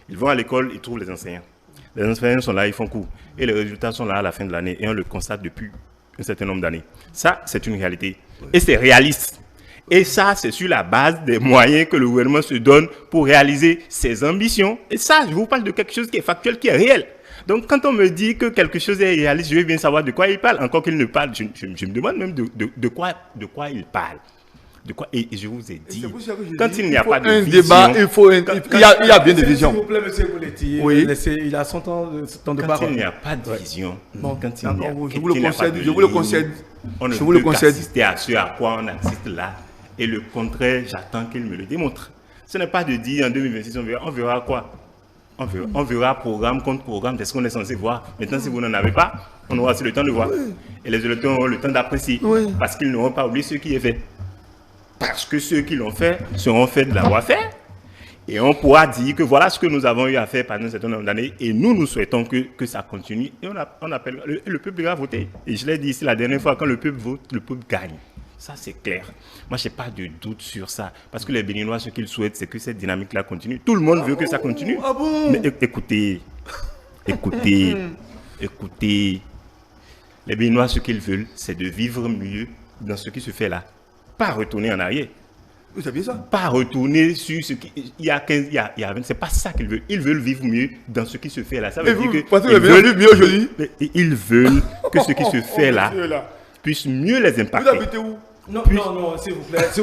Ils vont à l'école, ils trouvent les enseignants. Les enseignants sont là, ils font cours. Et les résultats sont là à la fin de l'année. Et on le constate depuis un certain nombre d'années. Ça, c'est une réalité. Et c'est réaliste. Et ça, c'est sur la base des moyens que le gouvernement se donne pour réaliser ses ambitions. Et ça, je vous parle de quelque chose qui est factuel, qui est réel. Donc, quand on me dit que quelque chose est réaliste, je veux bien savoir de quoi il parle. Encore qu'il ne parle, je me demande même de quoi il parle. De quoi, et je vous ai dit, quand il n'y a pas de vision... débat, il y a bien des visions. S'il vous plaît, monsieur Bouletti, Oui. il a son temps de Quand parole. il n'y a pas de vision, quand il n'y a, Je vous le qu'il n'y a pas concède, de je vous le ligne, concède. on ne Je vous le peut concède. qu'assister à ce à quoi on assiste là. Et le contraire, j'attends qu'il me le démontre. Ce n'est pas de dire en 2026, on verra quoi. On verra programme contre programme, c'est ce qu'on est censé voir. Maintenant, si vous n'en avez pas, on aura aussi le temps de voir. Et les électeurs auront le temps d'apprécier. Oui. Parce qu'ils n'auront pas oublié ce qui est fait. Parce que ceux qui l'ont fait seront faits de l'avoir fait. Et on pourra dire que voilà ce que nous avons eu à faire pendant un certain nombre d'années. Et nous souhaitons que ça continue. Et on appelle, le peuple va voter. Et je l'ai dit ici la dernière fois, quand le peuple vote, le peuple gagne. Ça, c'est clair. Moi, je n'ai pas de doute sur ça. Parce que les Béninois, ce qu'ils souhaitent, c'est que cette dynamique-là continue. Tout le monde veut que ça continue. Ah bon? Mais écoutez. Les Béninois, ce qu'ils veulent, c'est de vivre mieux dans ce qui se fait là. Pas retourner en arrière. Vous saviez ça? Pas retourner sur ce qui... Il y a 15, il y a 20, c'est pas ça qu'ils veulent. Ils veulent vivre mieux dans ce qui se fait là. Ça veut Et dire vous que pensez ils que vous vivre mieux aujourd'hui? ils veulent que ce qui se fait là Monsieur, là. puisse mieux les Vous impacter. habitez où? Non, s'il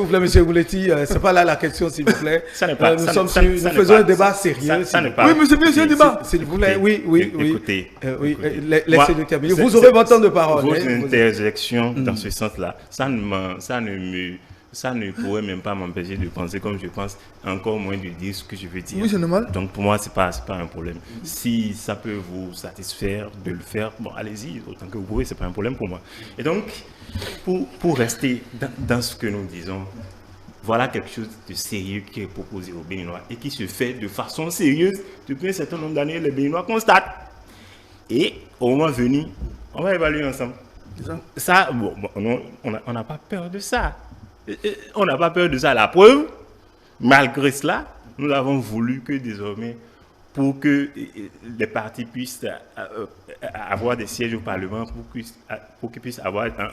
vous plaît, monsieur Bouletti, c'est pas là la question, s'il vous plaît. Ça n'est pas- nous ça- sommes ça- sur- ça nous n'est faisons pas- un débat ça- sérieux. ça n'est s'il pas- Oui, mais c'est bien, c'est un débat. S'il vous plaît, oui. Écoutez, Oui, écoutez. laissez-le terminer. C'est- Vous aurez votre temps de parole. Vos hein. interjections dans ce sens-là, ça ne pourrait même pas m'empêcher de penser comme je pense, encore moins de dire ce que je veux dire. Oui, c'est normal. Donc pour moi, c'est pas un problème. Si ça peut vous satisfaire de le faire, bon, allez-y, autant que vous pouvez, c'est pas un problème pour moi. Et donc, pour rester dans ce que nous disons, voilà quelque chose de sérieux qui est proposé aux Béninois et qui se fait de façon sérieuse depuis un certain nombre d'années. Les Béninois constatent. Et au moment venu, on va évaluer ensemble. Ça, bon, on n'a pas peur de ça. On n'a pas peur de ça. La preuve, malgré cela, nous avons voulu que désormais, pour que les partis puissent avoir des sièges au Parlement, pour qu'ils puissent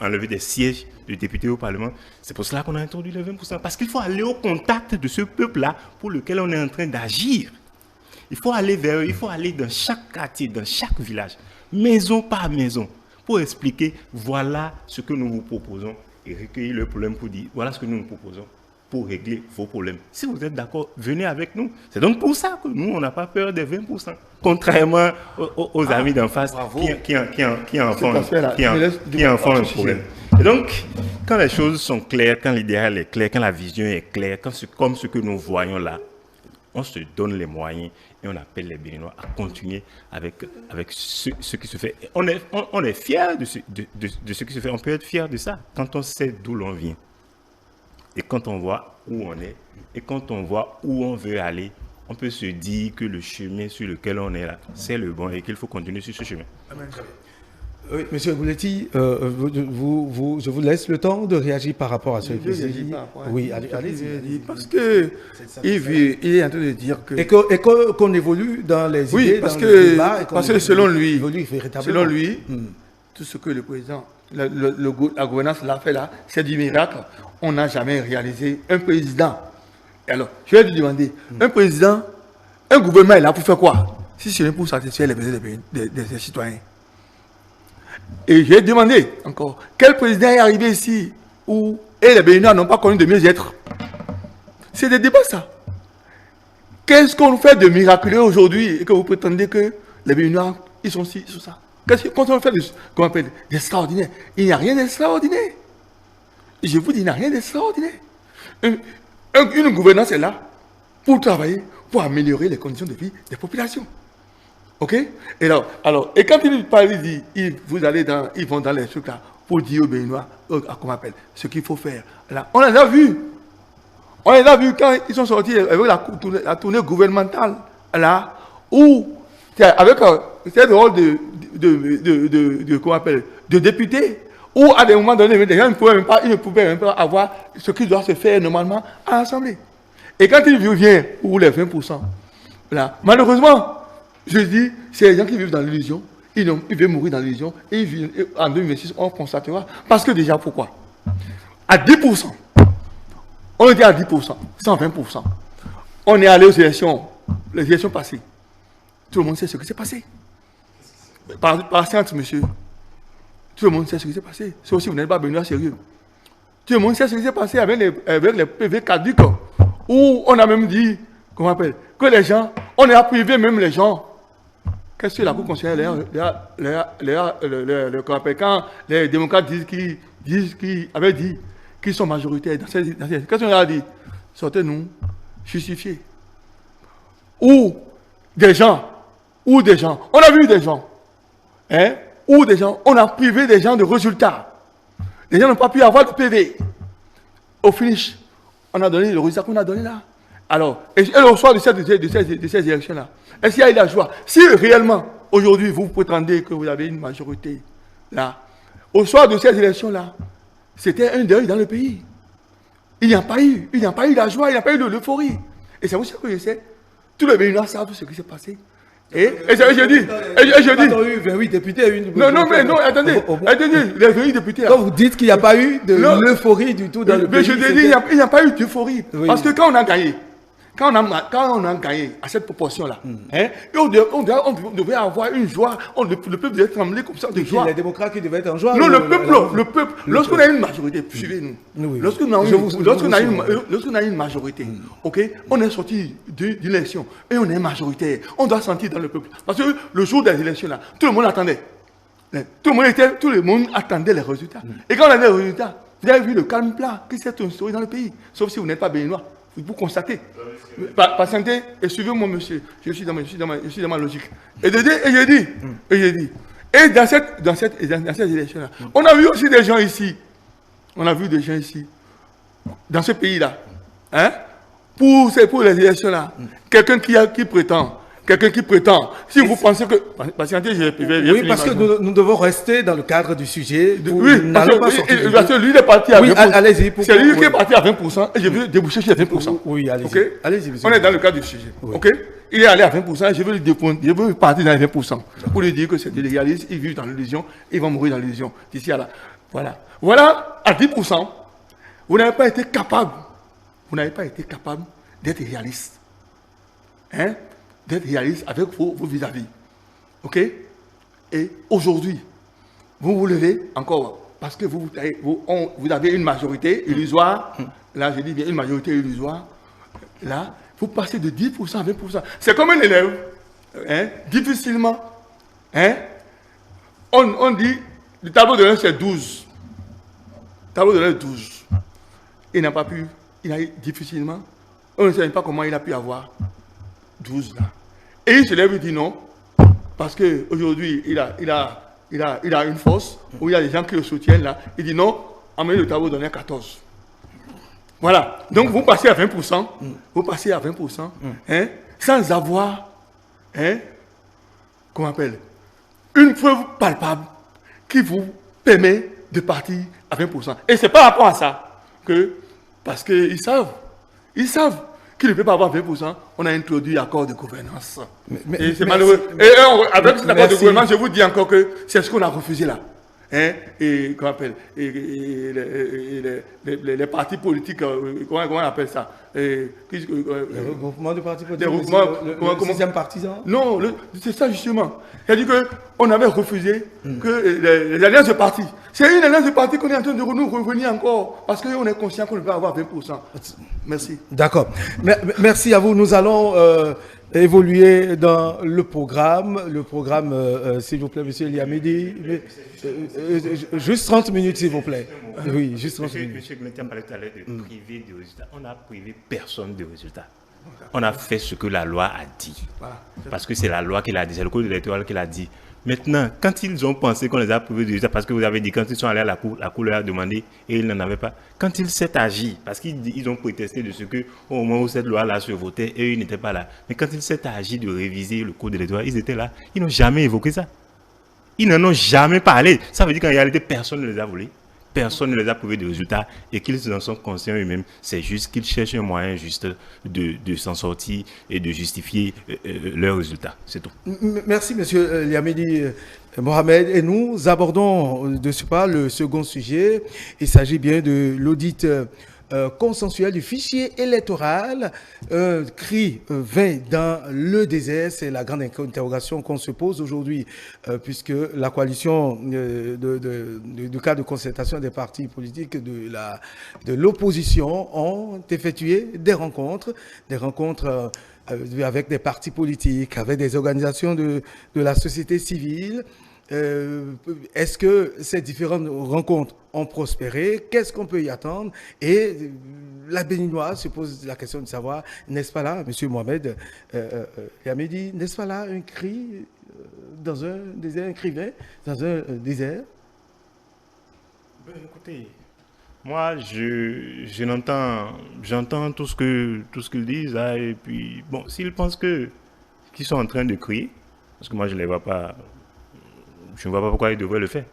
enlever des sièges de députés au Parlement, c'est pour cela qu'on a introduit les 20%. Parce qu'il faut aller au contact de ce peuple-là pour lequel on est en train d'agir. Il faut aller vers eux, il faut aller dans chaque quartier, dans chaque village, maison par maison, pour expliquer voilà ce que nous vous proposons et recueillir le problème pour dire voilà ce que nous nous proposons pour régler vos problèmes. Si vous êtes d'accord, venez avec nous. C'est donc pour ça que nous, on n'a pas peur des 20%. Contrairement aux amis d'en face qui en font un problème. Et donc, quand les choses sont claires, quand l'idéal est clair, quand la vision est claire, comme ce que nous voyons là, on se donne les moyens et on appelle les Béninois à continuer avec ce qui se fait. On est fiers de ce qui se fait. On peut être fier de ça quand on sait d'où l'on vient. Et quand on voit où on est, et quand on voit où on veut aller, on peut se dire que le chemin sur lequel on est là, c'est le bon et qu'il faut continuer sur ce chemin. Oui, Monsieur Gouletti, je vous laisse le temps de réagir par rapport à ce que vous avez dit. Oui, allez-y. Parce que il est en train de dire que... Et qu'on évolue dans les idées, oui, parce dans que, le débat, parce que selon lui, selon lui, tout ce que le président, la gouvernance l'a fait là, c'est du miracle. On n'a jamais réalisé un président. Alors, je vais lui demander, un président, un gouvernement est là pour faire quoi? Si ce n'est pour satisfaire les besoins des citoyens. Et j'ai demandé encore, quel président est arrivé ici où les Béninois n'ont pas connu de mieux-être? C'est des débats, ça. Qu'est-ce qu'on fait de miraculeux aujourd'hui et que vous prétendez que les Béninois, ils sont ci, ils sont ça? Qu'est-ce qu'on fait d'extraordinaire? Il n'y a rien d'extraordinaire. Je vous dis, il n'y a rien d'extraordinaire. Une gouvernance est là pour travailler, pour améliorer les conditions de vie des populations. Ok? Et et quand il parle, il dit, ils vont dans les trucs là pour dire aux Béninois, comment on appelle, ce qu'il faut faire. Là, on les a vus. On les a vus quand ils sont sortis avec la tournée gouvernementale, là, où, avec le rôle de député, où à des moments donnés, les gens ne pouvaient même pas avoir ce qui doit se faire normalement à l'Assemblée. Et quand il vient pour les 20%, là, malheureusement, je dis, c'est les gens qui vivent dans l'illusion, ils veulent mourir dans l'illusion, et en 2026, on constatera. Parce que déjà, pourquoi? À 10%, on était à 10%, 120%. On est allé aux élections, les élections passées. Tout le monde sait ce qui s'est passé. Par science, monsieur. Tout le monde sait ce qui s'est passé. C'est aussi, vous n'êtes pas Béninois sérieux. Tout le monde sait ce qui s'est passé avec les PV caduques, où on a même dit, comment on appelle, que les gens, on a privé même les gens. Qu'est-ce que la Cour constitutionnelle quand les démocrates avaient dit qu'ils sont majoritaires dans ces qu'est-ce qu'on a dit? Sortez-nous justifiés. Ou des gens, on a vu des gens, ou des gens, on a privé des gens de résultats. Les gens n'ont pas pu avoir de PV. Au finish, on a donné le résultat qu'on a donné là. Alors, et au soir de ces élections-là, est-ce qu'il y a eu la joie? Si réellement, aujourd'hui, vous prétendez que vous avez une majorité, là, au soir de ces élections-là, c'était un deuil dans le pays. Il n'y a pas eu la joie, il n'y a pas eu de l'euphorie. Et c'est pour ça que je sais, tous les Béninois savent ce qui s'est passé. Et je dis, 28 députés. Non, attendez, les 28 députés. Quand vous dites qu'il n'y a pas eu de l'euphorie du tout dans le pays. Mais je dis, il n'y a pas eu d'euphorie. Oui. Parce que quand on a gagné, quand on a gagné à cette proportion-là, on devait avoir une joie, le peuple devait trembler comme ça de joie. Les démocrates qui devaient être en joie. Non, le peuple, lorsqu'on a une majorité, suivez-nous. Oui. Lorsqu'on a une majorité, ok, on est sorti d'une élection et on est majoritaire. On doit sentir dans le peuple. Parce que le jour des élections-là, tout le monde attendait. Tout le monde attendait les résultats. Et quand on a les résultats, vous avez vu le calme plat qui s'est instauré dans le pays. Sauf si vous n'êtes pas béninois. Vous constatez. Patientez et suivez-moi, monsieur. Je suis dans ma logique. Et je dis. Et dans cette élection-là, on a vu aussi des gens ici. Dans ce pays-là. Pour les élections-là. Quelqu'un qui prétend. Si vous pensez que... Patientez, oui, parce que nous devons rester dans le cadre du sujet. Oui, parce que lui, il est parti à 20%. Oui, allez-y. C'est lui qui est parti à 20% et je veux déboucher sur les 20%. Oui, allez-y. Okay? Allez-y, on est dans le cadre du sujet. Oui. OK? Il est allé à 20% et je veux partir dans les 20%. Pour lui dire que c'est l'illégalisme, ils vivent dans l'illusion, ils vont mourir dans l'illusion. D'ici à là. Voilà, à 10%, vous n'avez pas été capable d'être réaliste. D'être réaliste avec vos vis-à-vis. Ok? Et aujourd'hui, vous vous levez encore parce que vous avez une majorité illusoire. Là, je dis bien une majorité illusoire. Là, vous passez de 10% à 20%. C'est comme un élève. Difficilement. On dit, le tableau de l'un, c'est 12. Le tableau de l'un, 12. Il n'a pas pu, il a difficilement. On ne sait pas comment il a pu avoir 12 là. Et il se lève et dit non, parce qu'aujourd'hui, il a une force, où il y a des gens qui le soutiennent là. Il dit non, amenez le tableau, donnez 14. Voilà. Donc vous passez à 20%, sans avoir, comment on appelle, une preuve palpable qui vous permet de partir à 20%. Et c'est par rapport à ça que, parce qu'ils savent qu'il ne peut pas avoir 20%, on a introduit l'accord de gouvernance. Et c'est malheureux. Et avec cet accord de gouvernance, je vous dis encore que c'est ce qu'on a refusé là. Et comment on appelle, les partis politiques, comment on appelle ça, le regroupement de partis politiques, le sixième partisan. Non, c'est ça justement. C'est-à-dire qu'on avait refusé que les alliances de partis. C'est une alliance de partis qu'on est en train de nous revenir encore, parce qu'on est conscient qu'on ne peut avoir 20%. Merci. D'accord. Merci à vous. Nous allons évoluer dans le programme. Le programme, s'il vous plaît, monsieur Liamidi. Juste 30 minutes, s'il vous plaît. Oui, juste 30 minutes. Monsieur Gouletin parlait tout à l'heure de priver de résultats. On n'a privé personne de résultats. On a fait ce que la loi a dit. Parce que c'est la loi qui l'a dit, c'est le code électoral qui l'a dit. Maintenant, quand ils ont pensé qu'on les a privés de résultats, parce que vous avez dit, quand ils sont allés à la cour leur a demandé et ils n'en avaient pas. Quand ils s'est agi, parce qu'ils ont protesté de ce que, au moment où cette loi-là se votait, eux, ils n'étaient pas là. Mais quand ils s'est agi de réviser le code électoral, ils étaient là. Ils n'ont jamais évoqué ça. Ils n'en ont jamais parlé. Ça veut dire qu'en réalité, personne ne les a volés. Personne ne les a privés de résultats et qu'ils en sont conscients eux-mêmes. C'est juste qu'ils cherchent un moyen juste de s'en sortir et de justifier leurs résultats. C'est tout. Merci, monsieur Liamidi Mohamed. Et nous abordons de ce pas le second sujet. Il s'agit bien de l'audit consensuel du fichier électoral. Cri vint dans le désert. C'est la grande interrogation qu'on se pose aujourd'hui, puisque la coalition du cas de concertation des partis politiques de l'opposition ont effectué des rencontres avec des partis politiques, avec des organisations de la société civile. Est-ce que ces différentes rencontres ont prospéré? Qu'est-ce qu'on peut y attendre? Et la béninoise se pose la question de savoir, n'est-ce pas là, M. Mohamed Liamidi, n'est-ce pas là un cri dans un désert, un cri vain dans un désert? Écoutez, moi, j'entends tout ce qu'ils disent là, et puis, bon, s'ils pensent qu'ils sont en train de crier, parce que moi, je ne les vois pas. Je ne vois pas pourquoi ils devraient le faire.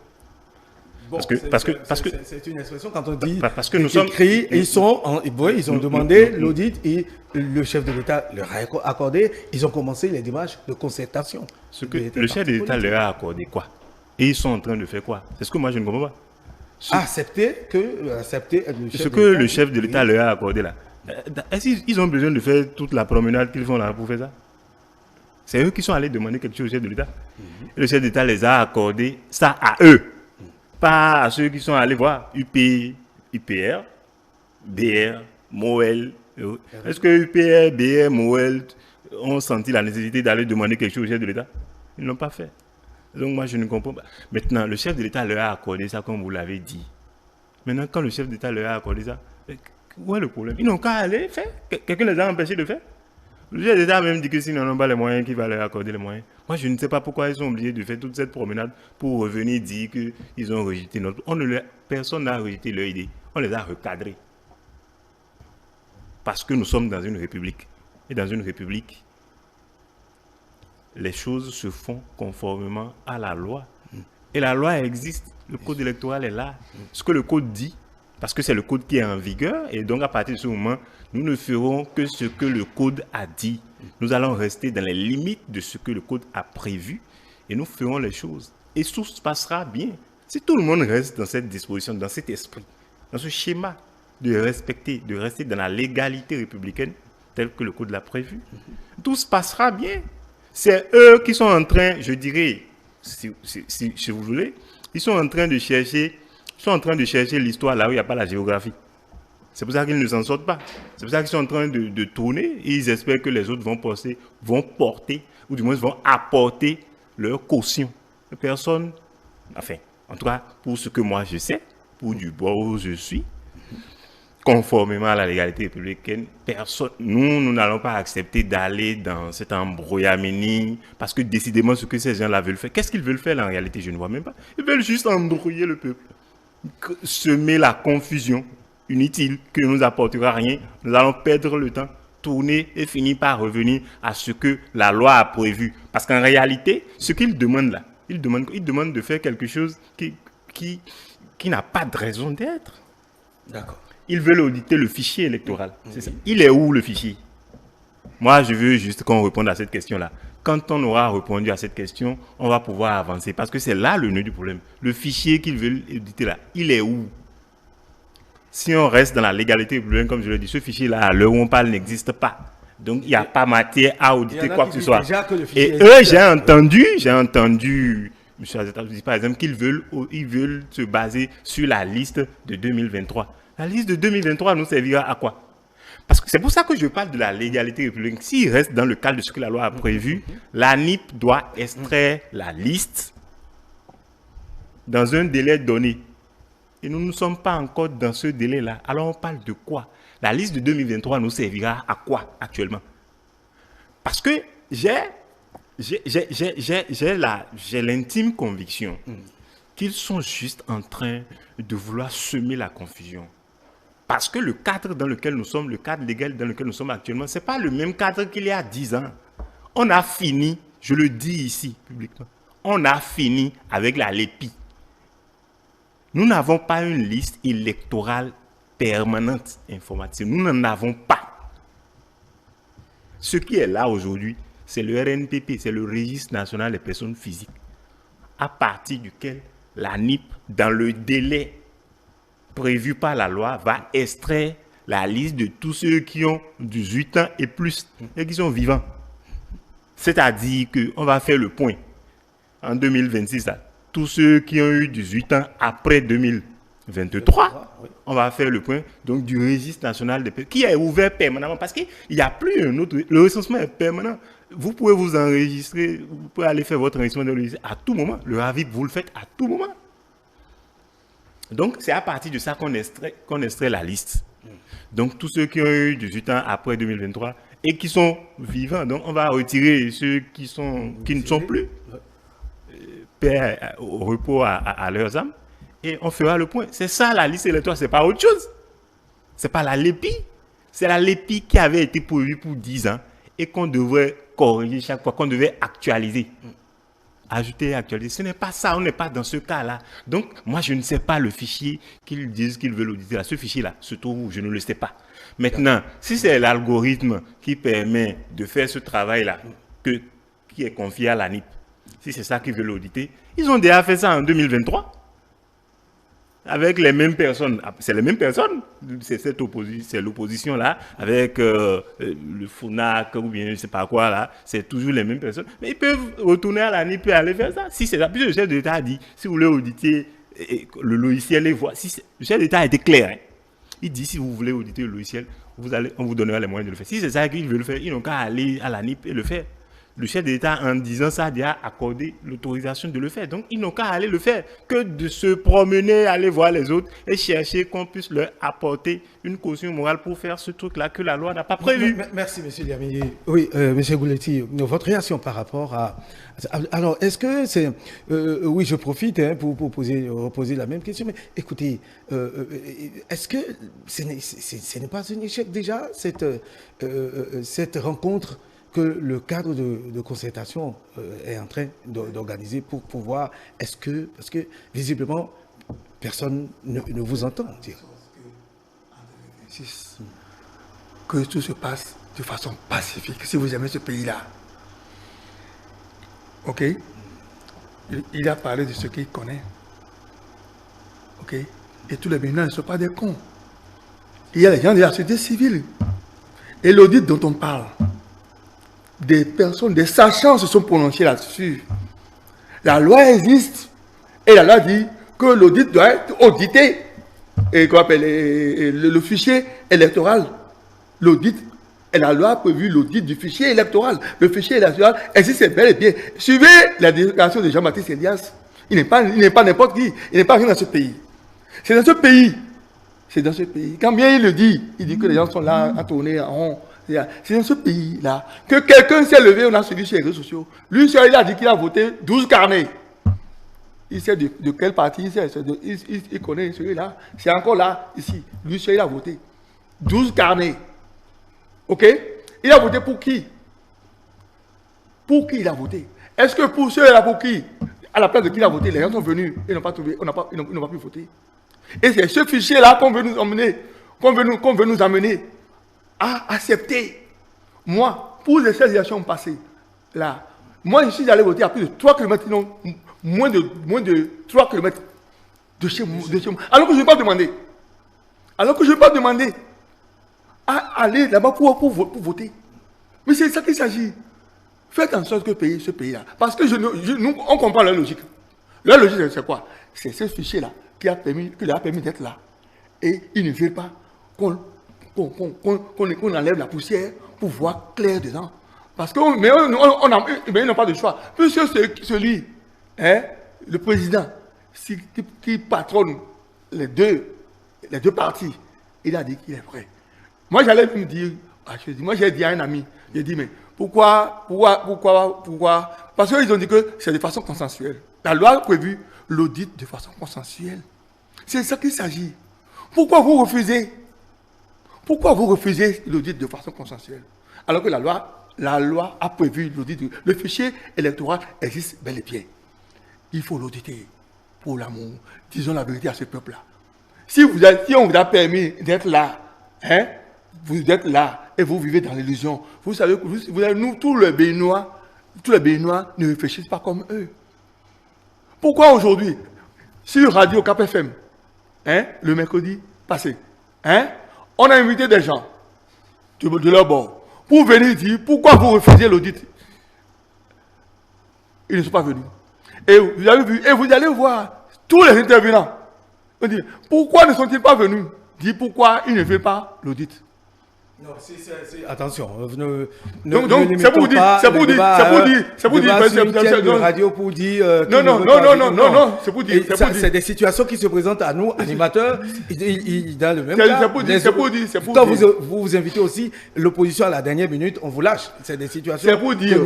Bon, parce que c'est une expression quand on dit parce que nous sommes écrits, ils ont demandé l'audit et le chef de l'État leur a accordé. Ils ont commencé les démarches de concertation. Le chef de l'État leur a accordé quoi? Et ils sont en train de faire quoi? C'est ce que moi je ne comprends pas. Accepter ce que le chef de l'État leur a accordé là. Est-ce qu'ils ont besoin de faire toute la promenade qu'ils font là pour faire ça? C'est eux qui sont allés demander quelque chose au chef de l'État. Le chef d'État les a accordé ça à eux, pas à ceux qui sont allés voir UPR, BR, MOEL. Est-ce que UPR, BR, MOEL ont senti la nécessité d'aller demander quelque chose au chef de l'État? Ils ne l'ont pas fait. Donc moi je ne comprends pas. Maintenant, le chef de l'État leur a accordé ça comme vous l'avez dit. Maintenant, quand le chef d'État leur a accordé ça, où est le problème? Ils n'ont qu'à aller faire. Quelqu'un les a empêchés de faire. Le chef d'État a même dit que s'ils n'en ont pas les moyens, qu'il va leur accorder les moyens. Moi, je ne sais pas pourquoi ils sont obligés de faire toute cette promenade pour revenir dire qu'ils ont rejeté notre... Personne n'a rejeté leur idée. On les a recadrés. Parce que nous sommes dans une république. Et dans une république, les choses se font conformément à la loi. Et la loi existe. Le code électoral est là. Ce que le code dit, parce que c'est le code qui est en vigueur, et donc à partir de ce moment, nous ne ferons que ce que le code a dit. Nous allons rester dans les limites de ce que le code a prévu, et nous ferons les choses. Et tout se passera bien. Si tout le monde reste dans cette disposition, dans cet esprit, dans ce schéma de respecter, de rester dans la légalité républicaine, telle que le code l'a prévu, tout se passera bien. C'est eux qui sont en train, je dirais, si vous voulez, ils sont en train de chercher l'histoire là où il n'y a pas la géographie. C'est pour ça qu'ils ne s'en sortent pas. C'est pour ça qu'ils sont en train de tourner et ils espèrent que les autres vont porter, ou du moins vont apporter leur caution. Personne, enfin, en tout cas, pour ce que moi je sais, pour du bord où je suis, conformément à la légalité républicaine, nous n'allons pas accepter d'aller dans cet embrouillamini, parce que décidément ce que ces gens-là veulent faire, qu'est-ce qu'ils veulent faire en réalité, je ne vois même pas. Ils veulent juste embrouiller le peuple, semer la confusion inutile qui ne nous apportera rien. Nous allons perdre le temps. tourner et finir par revenir à ce que la loi a prévu. Parce qu'en réalité, ce qu'il demande là, il demande de faire quelque chose qui n'a pas de raison d'être. D'accord. Ils veulent auditer le fichier électoral. C'est ça. Il est où le fichier? Moi, je veux juste qu'on réponde à cette question-là. Quand on aura répondu à cette question, on va pouvoir avancer. Parce que c'est là le nœud du problème. Le fichier qu'ils veulent auditer là, il est où? Si on reste dans la légalité républicaine, comme je l'ai dit, ce fichier-là, à l'heure où on parle, n'existe pas. Donc, il n'y a pas matière à auditer quoi que ce soit. Et eux, j'ai entendu, M. Azeta dit par exemple, qu'ils veulent se baser sur la liste de 2023. La liste de 2023 nous servira à quoi? Parce que c'est pour ça que je parle de la légalité républicaine. S'il reste dans le cadre de ce que la loi a prévu, l'ANIP doit extraire la liste dans un délai donné. Et nous ne sommes pas encore dans ce délai-là. Alors on parle de quoi? La liste de 2023 nous servira à quoi actuellement? Parce que j'ai l'intime conviction qu'ils sont juste en train de vouloir semer la confusion. Parce que le cadre dans lequel nous sommes, le cadre légal dans lequel nous sommes actuellement, ce n'est pas le même cadre qu'il y a 10 ans. On a fini, je le dis ici publiquement, on a fini avec la LEPI. Nous n'avons pas une liste électorale permanente informatique. Nous n'en avons pas. Ce qui est là aujourd'hui, c'est le RNPP, c'est le Registre national des personnes physiques, à partir duquel l'ANIP, dans le délai prévu par la loi, va extraire la liste de tous ceux qui ont 18 ans et plus, et qui sont vivants. C'est-à-dire qu'on va faire le point en 2026. Là. Tous ceux qui ont eu 18 ans après 2023, on va faire le point donc, du registre national des personnes, qui est ouvert permanemment, parce qu'il n'y a plus un autre. Le recensement est permanent. Vous pouvez vous enregistrer, vous pouvez aller faire votre enregistrement de registre à tout moment. Le RAVIP, vous le faites à tout moment. Donc, c'est à partir de ça qu'on extrait la liste. Donc, tous ceux qui ont eu 18 ans après 2023 et qui sont vivants, donc on va retirer ceux qui ne sont plus, paix au repos à leurs âmes, et on fera le point. C'est ça la liste électorale, c'est pas autre chose. C'est pas la LEPI. C'est la LEPI qui avait été prévue pour 10 ans et qu'on devrait corriger chaque fois, qu'on devait actualiser. Ajouter et actualiser. Ce n'est pas ça, on n'est pas dans ce cas-là. Donc, moi, je ne sais pas le fichier qu'ils disent qu'ils veulent auditer. Ce fichier-là se trouve où, je ne le sais pas. Maintenant, si c'est l'algorithme qui permet de faire ce travail-là, qui est confié à l'ANIP, si c'est ça qu'ils veulent auditer, ils ont déjà fait ça en 2023. Avec les mêmes personnes. C'est les mêmes personnes. C'est l'opposition-là, avec le FUNAC ou bien je ne sais pas quoi là. C'est toujours les mêmes personnes. Mais ils peuvent retourner à l'ANIP et aller faire ça. Si c'est ça. Puis le chef de l'État a dit, si vous voulez auditer le logiciel, les voix. Le chef de l'État a été clair. Hein. Il dit, si vous voulez auditer le logiciel, on vous donnera les moyens de le faire. Si c'est ça qu'ils veulent faire, ils n'ont qu'à aller à l'ANIP et le faire. Le chef d'État, en disant ça, a déjà accordé l'autorisation de le faire. Donc, ils n'ont qu'à aller le faire, que de se promener, aller voir les autres et chercher qu'on puisse leur apporter une caution morale pour faire ce truc-là que la loi n'a pas prévu. Merci, M. Liamini. Oui, M. Gouletti, votre réaction par rapport à... Alors, est-ce que c'est... oui, je profite pour reposer la même question, mais écoutez, est-ce que ce n'est pas un échec déjà, cette rencontre que le cadre de concertation est en train d'organiser pour pouvoir... parce que visiblement, personne ne vous entend dire. Que tout se passe de façon pacifique, si vous aimez ce pays-là. Ok? Il a parlé de ce qu'il connaît. Ok? Et tous les bénins ne sont pas des cons. Il y a les gens de la société civile. Et l'audit dont on parle, des personnes, des sachants se sont prononcés là-dessus. La loi existe. Et la loi dit que l'audit doit être audité. Et qu'on appelle le fichier électoral. L'audit, et la loi a prévu l'audit du fichier électoral. Le fichier électoral existe bel et bien. Suivez la déclaration de Jean-Baptiste Elias. Il n'est pas n'importe qui. Il n'est pas rien dans ce pays. C'est dans ce pays. C'est dans ce pays. Quand bien il le dit, il dit que les gens sont là à tourner en rond. C'est dans ce pays-là que quelqu'un s'est levé, on a suivi sur les réseaux sociaux. Lui, il a dit qu'il a voté 12 carnets. Il sait de quel parti il connaît celui-là. C'est encore là, ici. Lui, il a voté 12 carnets. OK? Il a voté pour qui? Pour qui il a voté? Est-ce que pour ceux-là, pour qui, à la place de qui il a voté, les gens sont venus et n'ont pas trouvé, ils n'ont pas pu voter? Et c'est ce fichier-là qu'on veut nous emmener, qu'on veut nous amener à accepter. Moi, pour les 16 élections passées, là, moi je suis allé voter à plus de 3 km, non, moins de 3 km de chez moi. Alors que je n'ai pas demandé. À aller là-bas pour voter. Mais c'est ça qu'il s'agit. Faites en sorte que ce pays-là. Parce que nous, on comprend leur logique. Leur logique, c'est quoi? C'est ce fichier-là qui leur a permis d'être là. Et ils ne veulent pas qu'on enlève la poussière pour voir clair dedans. Parce que, mais ils n'ont pas de choix. Puisque celui, le président, qui patronne les deux partis, il a dit qu'il est prêt. Moi, j'allais me dire, moi j'ai dit à un ami, j'ai dit, mais pourquoi? Parce qu'ils ont dit que c'est de façon consensuelle. La loi a prévu l'audit de façon consensuelle. C'est ça qu'il s'agit. Pourquoi vous refusez l'audit de façon consensuelle? Alors que la loi a prévu l'audit. Le fichier électoral existe bel et bien. Il faut l'auditer pour l'amour. Disons la vérité à ce peuple-là. Si on vous a permis d'être là, vous êtes là et vous vivez dans l'illusion. Vous savez que nous, tous les Béninois ne réfléchissent pas comme eux. Pourquoi aujourd'hui, sur Radio Cap FM, le mercredi passé, on a invité des gens de leur bord pour venir dire pourquoi vous refusez l'audit. Ils ne sont pas venus. Et vous avez vu, et vous allez voir tous les intervenants. On dit, pourquoi ne sont-ils pas venus? Dire pourquoi ils ne veulent pas l'audit. Non, attention. Donc, c'est pour dire, radio pour dire. Non, c'est pour dire. C'est des situations qui se présentent à nous, animateurs, dans le même cas. C'est pour dire. Quand vous invitez aussi l'opposition à la dernière minute, on vous lâche. C'est des situations. C'est pour dire.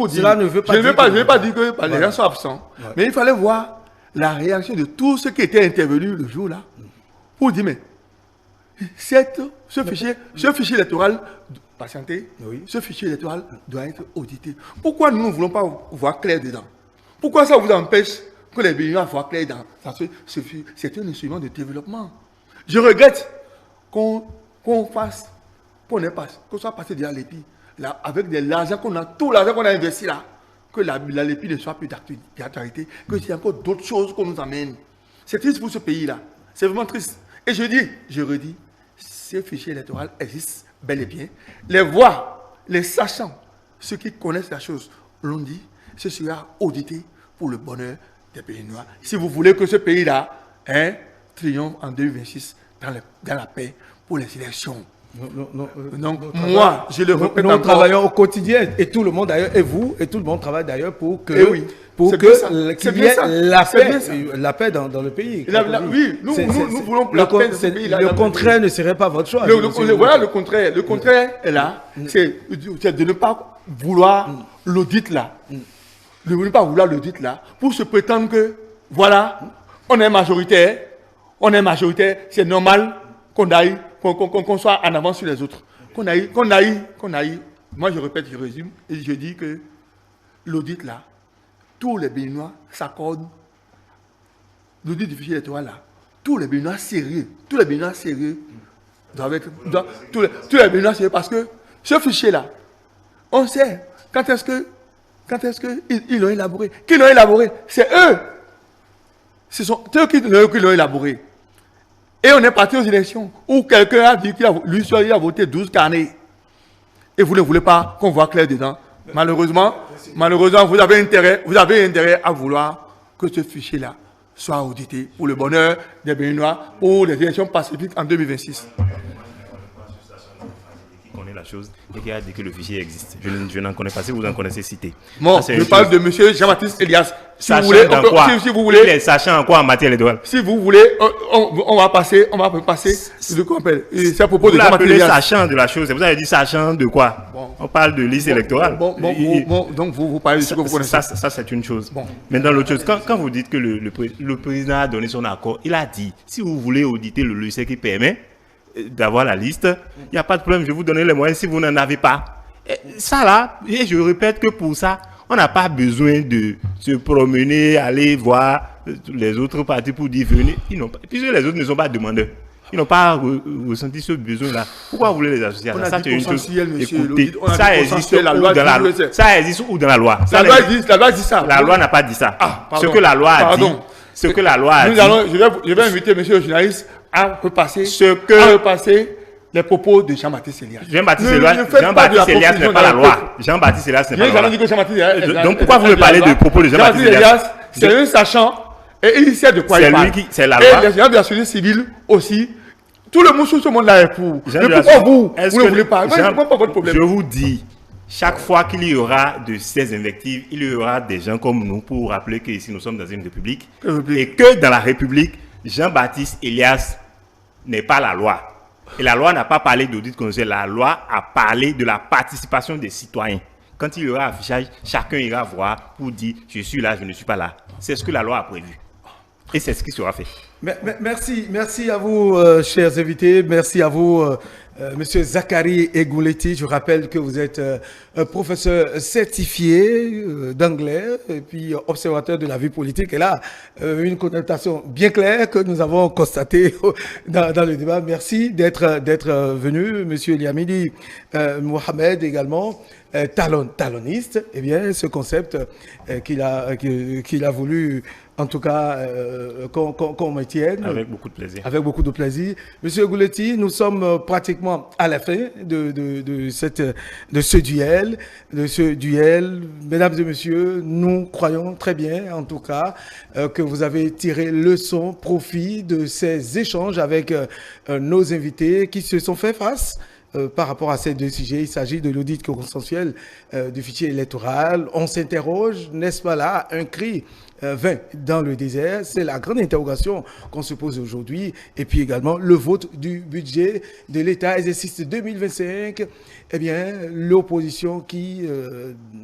Cela ne veut pas dire. Je ne veux pas dire que les gens sont absents. Mais il fallait voir la réaction de tous ceux qui étaient intervenus le jour-là. Pour dire, mais. Ce fichier électoral, patientez, ce fichier électoral doit être audité. Pourquoi nous ne voulons pas voir clair dedans? Pourquoi ça vous empêche que les Béninois voient clair dedans? C'est un instrument de développement. Je regrette qu'on soit passé derrière l'épi, avec l'argent qu'on a, tout l'argent qu'on a investi là, que l'épi ne soit plus d'actualité, que c'est encore d'autres choses qu'on nous amène. C'est triste pour ce pays-là. C'est vraiment triste. Et je redis, ce fichier électoral existe bel et bien. Les voix, les sachants, ceux qui connaissent la chose, l'ont dit, ce sera audité pour le bonheur des Béninois. Si vous voulez que ce pays-là triomphe en 2026 dans la paix pour les élections. Donc, moi, je le répète nous travaillons au quotidien, et tout le monde d'ailleurs, et vous, et tout le monde travaille d'ailleurs pour que qu'il y ait la paix dans le pays. Oui, nous voulons la paix dans ce pays. Le contraire ne serait pas votre choix. Voilà le contraire. Le contraire est là, c'est de ne pas vouloir l'audit là. De ne pas vouloir l'audit là, pour se prétendre que, voilà, on est majoritaire, c'est normal qu'on soit en avance sur les autres. Qu'on aille. Moi, je répète, je résume, et je dis que l'audit là, tous les Béninois s'accordent, l'audit du fichier électoral là, tous les Béninois sérieux doivent être, tous les Béninois sérieux, parce que ce fichier là, on sait quand est-ce qu'ils l'ont élaboré. Qui l'ont élaboré? C'est eux. Ce sont eux qui l'ont élaboré. Et on est parti aux élections où quelqu'un a dit qu'il a voté 12 carnets. Et vous ne voulez pas qu'on voit clair dedans. Malheureusement, vous avez intérêt à vouloir que ce fichier-là soit audité pour le bonheur des Béninois pour les élections pacifiques en 2026. Qui connaît la chose et qui a dit que le fichier existe. Je n'en connais pas. Si vous en connaissez, citez. Bon, je parle de M. Jean-Baptiste Elias. Si vous voulez, il est sachant en quoi en matière électorale. Si vous voulez, on va passer de quoi on appelle. C'est à propos de Jean-Baptiste Elias. Sachant de la chose. Vous avez dit sachant de quoi? Bon. On parle de liste électorale. Donc vous parlez de ce que vous connaissez. Ça c'est une chose. Bon. Maintenant, l'autre chose, quand vous dites que le président a donné son accord, il a dit, si vous voulez auditer le logiciel qui permet d'avoir la liste. Il n'y a pas de problème, je vais vous donner les moyens si vous n'en avez pas. Et ça là, et je répète que pour ça, on n'a pas besoin de se promener, aller voir les autres partis pour dire venez. Puisque les autres ne sont pas demandeurs. Ils n'ont pas ressenti ce besoin-là. Pourquoi vous voulez les associer à ça? Ça, c'est une chose. Écoutez, ça existe où dans la loi? Ça existe où dans la loi? La loi dit ça. La loi n'a pas dit ça. Pardon. Ce que la loi a dit. Ce que la loi a dit. Je vais inviter monsieur le journaliste à repasser les propos de Jean-Baptiste Elias. Jean-Baptiste Elias n'est pas la loi. Jean-Baptiste Elias n'est pas la loi. Donc pourquoi vous me parlez de propos de Jean-Baptiste Elias? C'est un sachant et il sait de quoi il parle. C'est la loi. Et les gens de la société civile aussi. Tout le monde sur ce monde-là est pour. Mais pourquoi vous ne voulez pas? Je ne comprends pas votre problème. Je vous dis, chaque fois qu'il y aura de ces invectives, il y aura des gens comme nous pour rappeler qu'ici nous sommes dans une république. Et que dans la république, Jean-Baptiste Elias n'est pas la loi. Et la loi n'a pas parlé d'audit consensuel. La loi a parlé de la participation des citoyens. Quand il y aura affichage, chacun ira voir pour dire je suis là, je ne suis pas là. C'est ce que la loi a prévu. Et c'est ce qui sera fait. Merci à vous, chers invités. Merci à vous, Monsieur Zachary Egouletti. Je rappelle que vous êtes professeur certifié d'anglais et puis observateur de la vie politique. Et là, une connotation bien claire que nous avons constatée dans le débat. Merci d'être venu, Monsieur Eliamidi Mohamed également. Taloniste, eh bien, ce concept qu'il a voulu, en tout cas, qu'on maintienne. Avec beaucoup de plaisir. Avec beaucoup de plaisir. Monsieur Gouletti, nous sommes pratiquement à la fin de ce duel. Mesdames et messieurs, nous croyons très bien, en tout cas, que vous avez tiré leçon, profit de ces échanges avec nos invités qui se sont fait face par rapport à ces deux sujets. Il s'agit de l'audit consensuel du fichier électoral. On s'interroge, n'est-ce pas là, un cri vain dans le désert? C'est la grande interrogation qu'on se pose aujourd'hui. Et puis également le vote du budget de l'État, exercice 2025. Eh bien, l'opposition qui,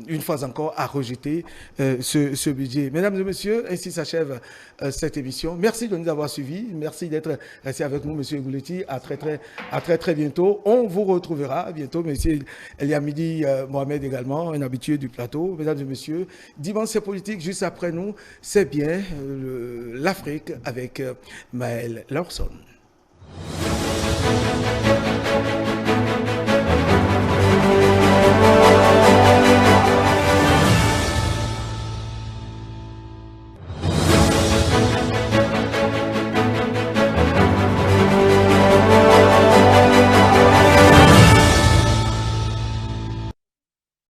une fois encore, a rejeté ce budget. Mesdames et messieurs, ainsi s'achève cette émission. Merci de nous avoir suivis. Merci d'être resté avec nous, Monsieur Gouletti. À très bientôt. On vous retrouvera bientôt, Monsieur Eliamidi Mohamed également, un habitué du plateau. Mesdames et messieurs, dimanche c'est politique, juste après nous, c'est bien l'Afrique avec Maël Lawson.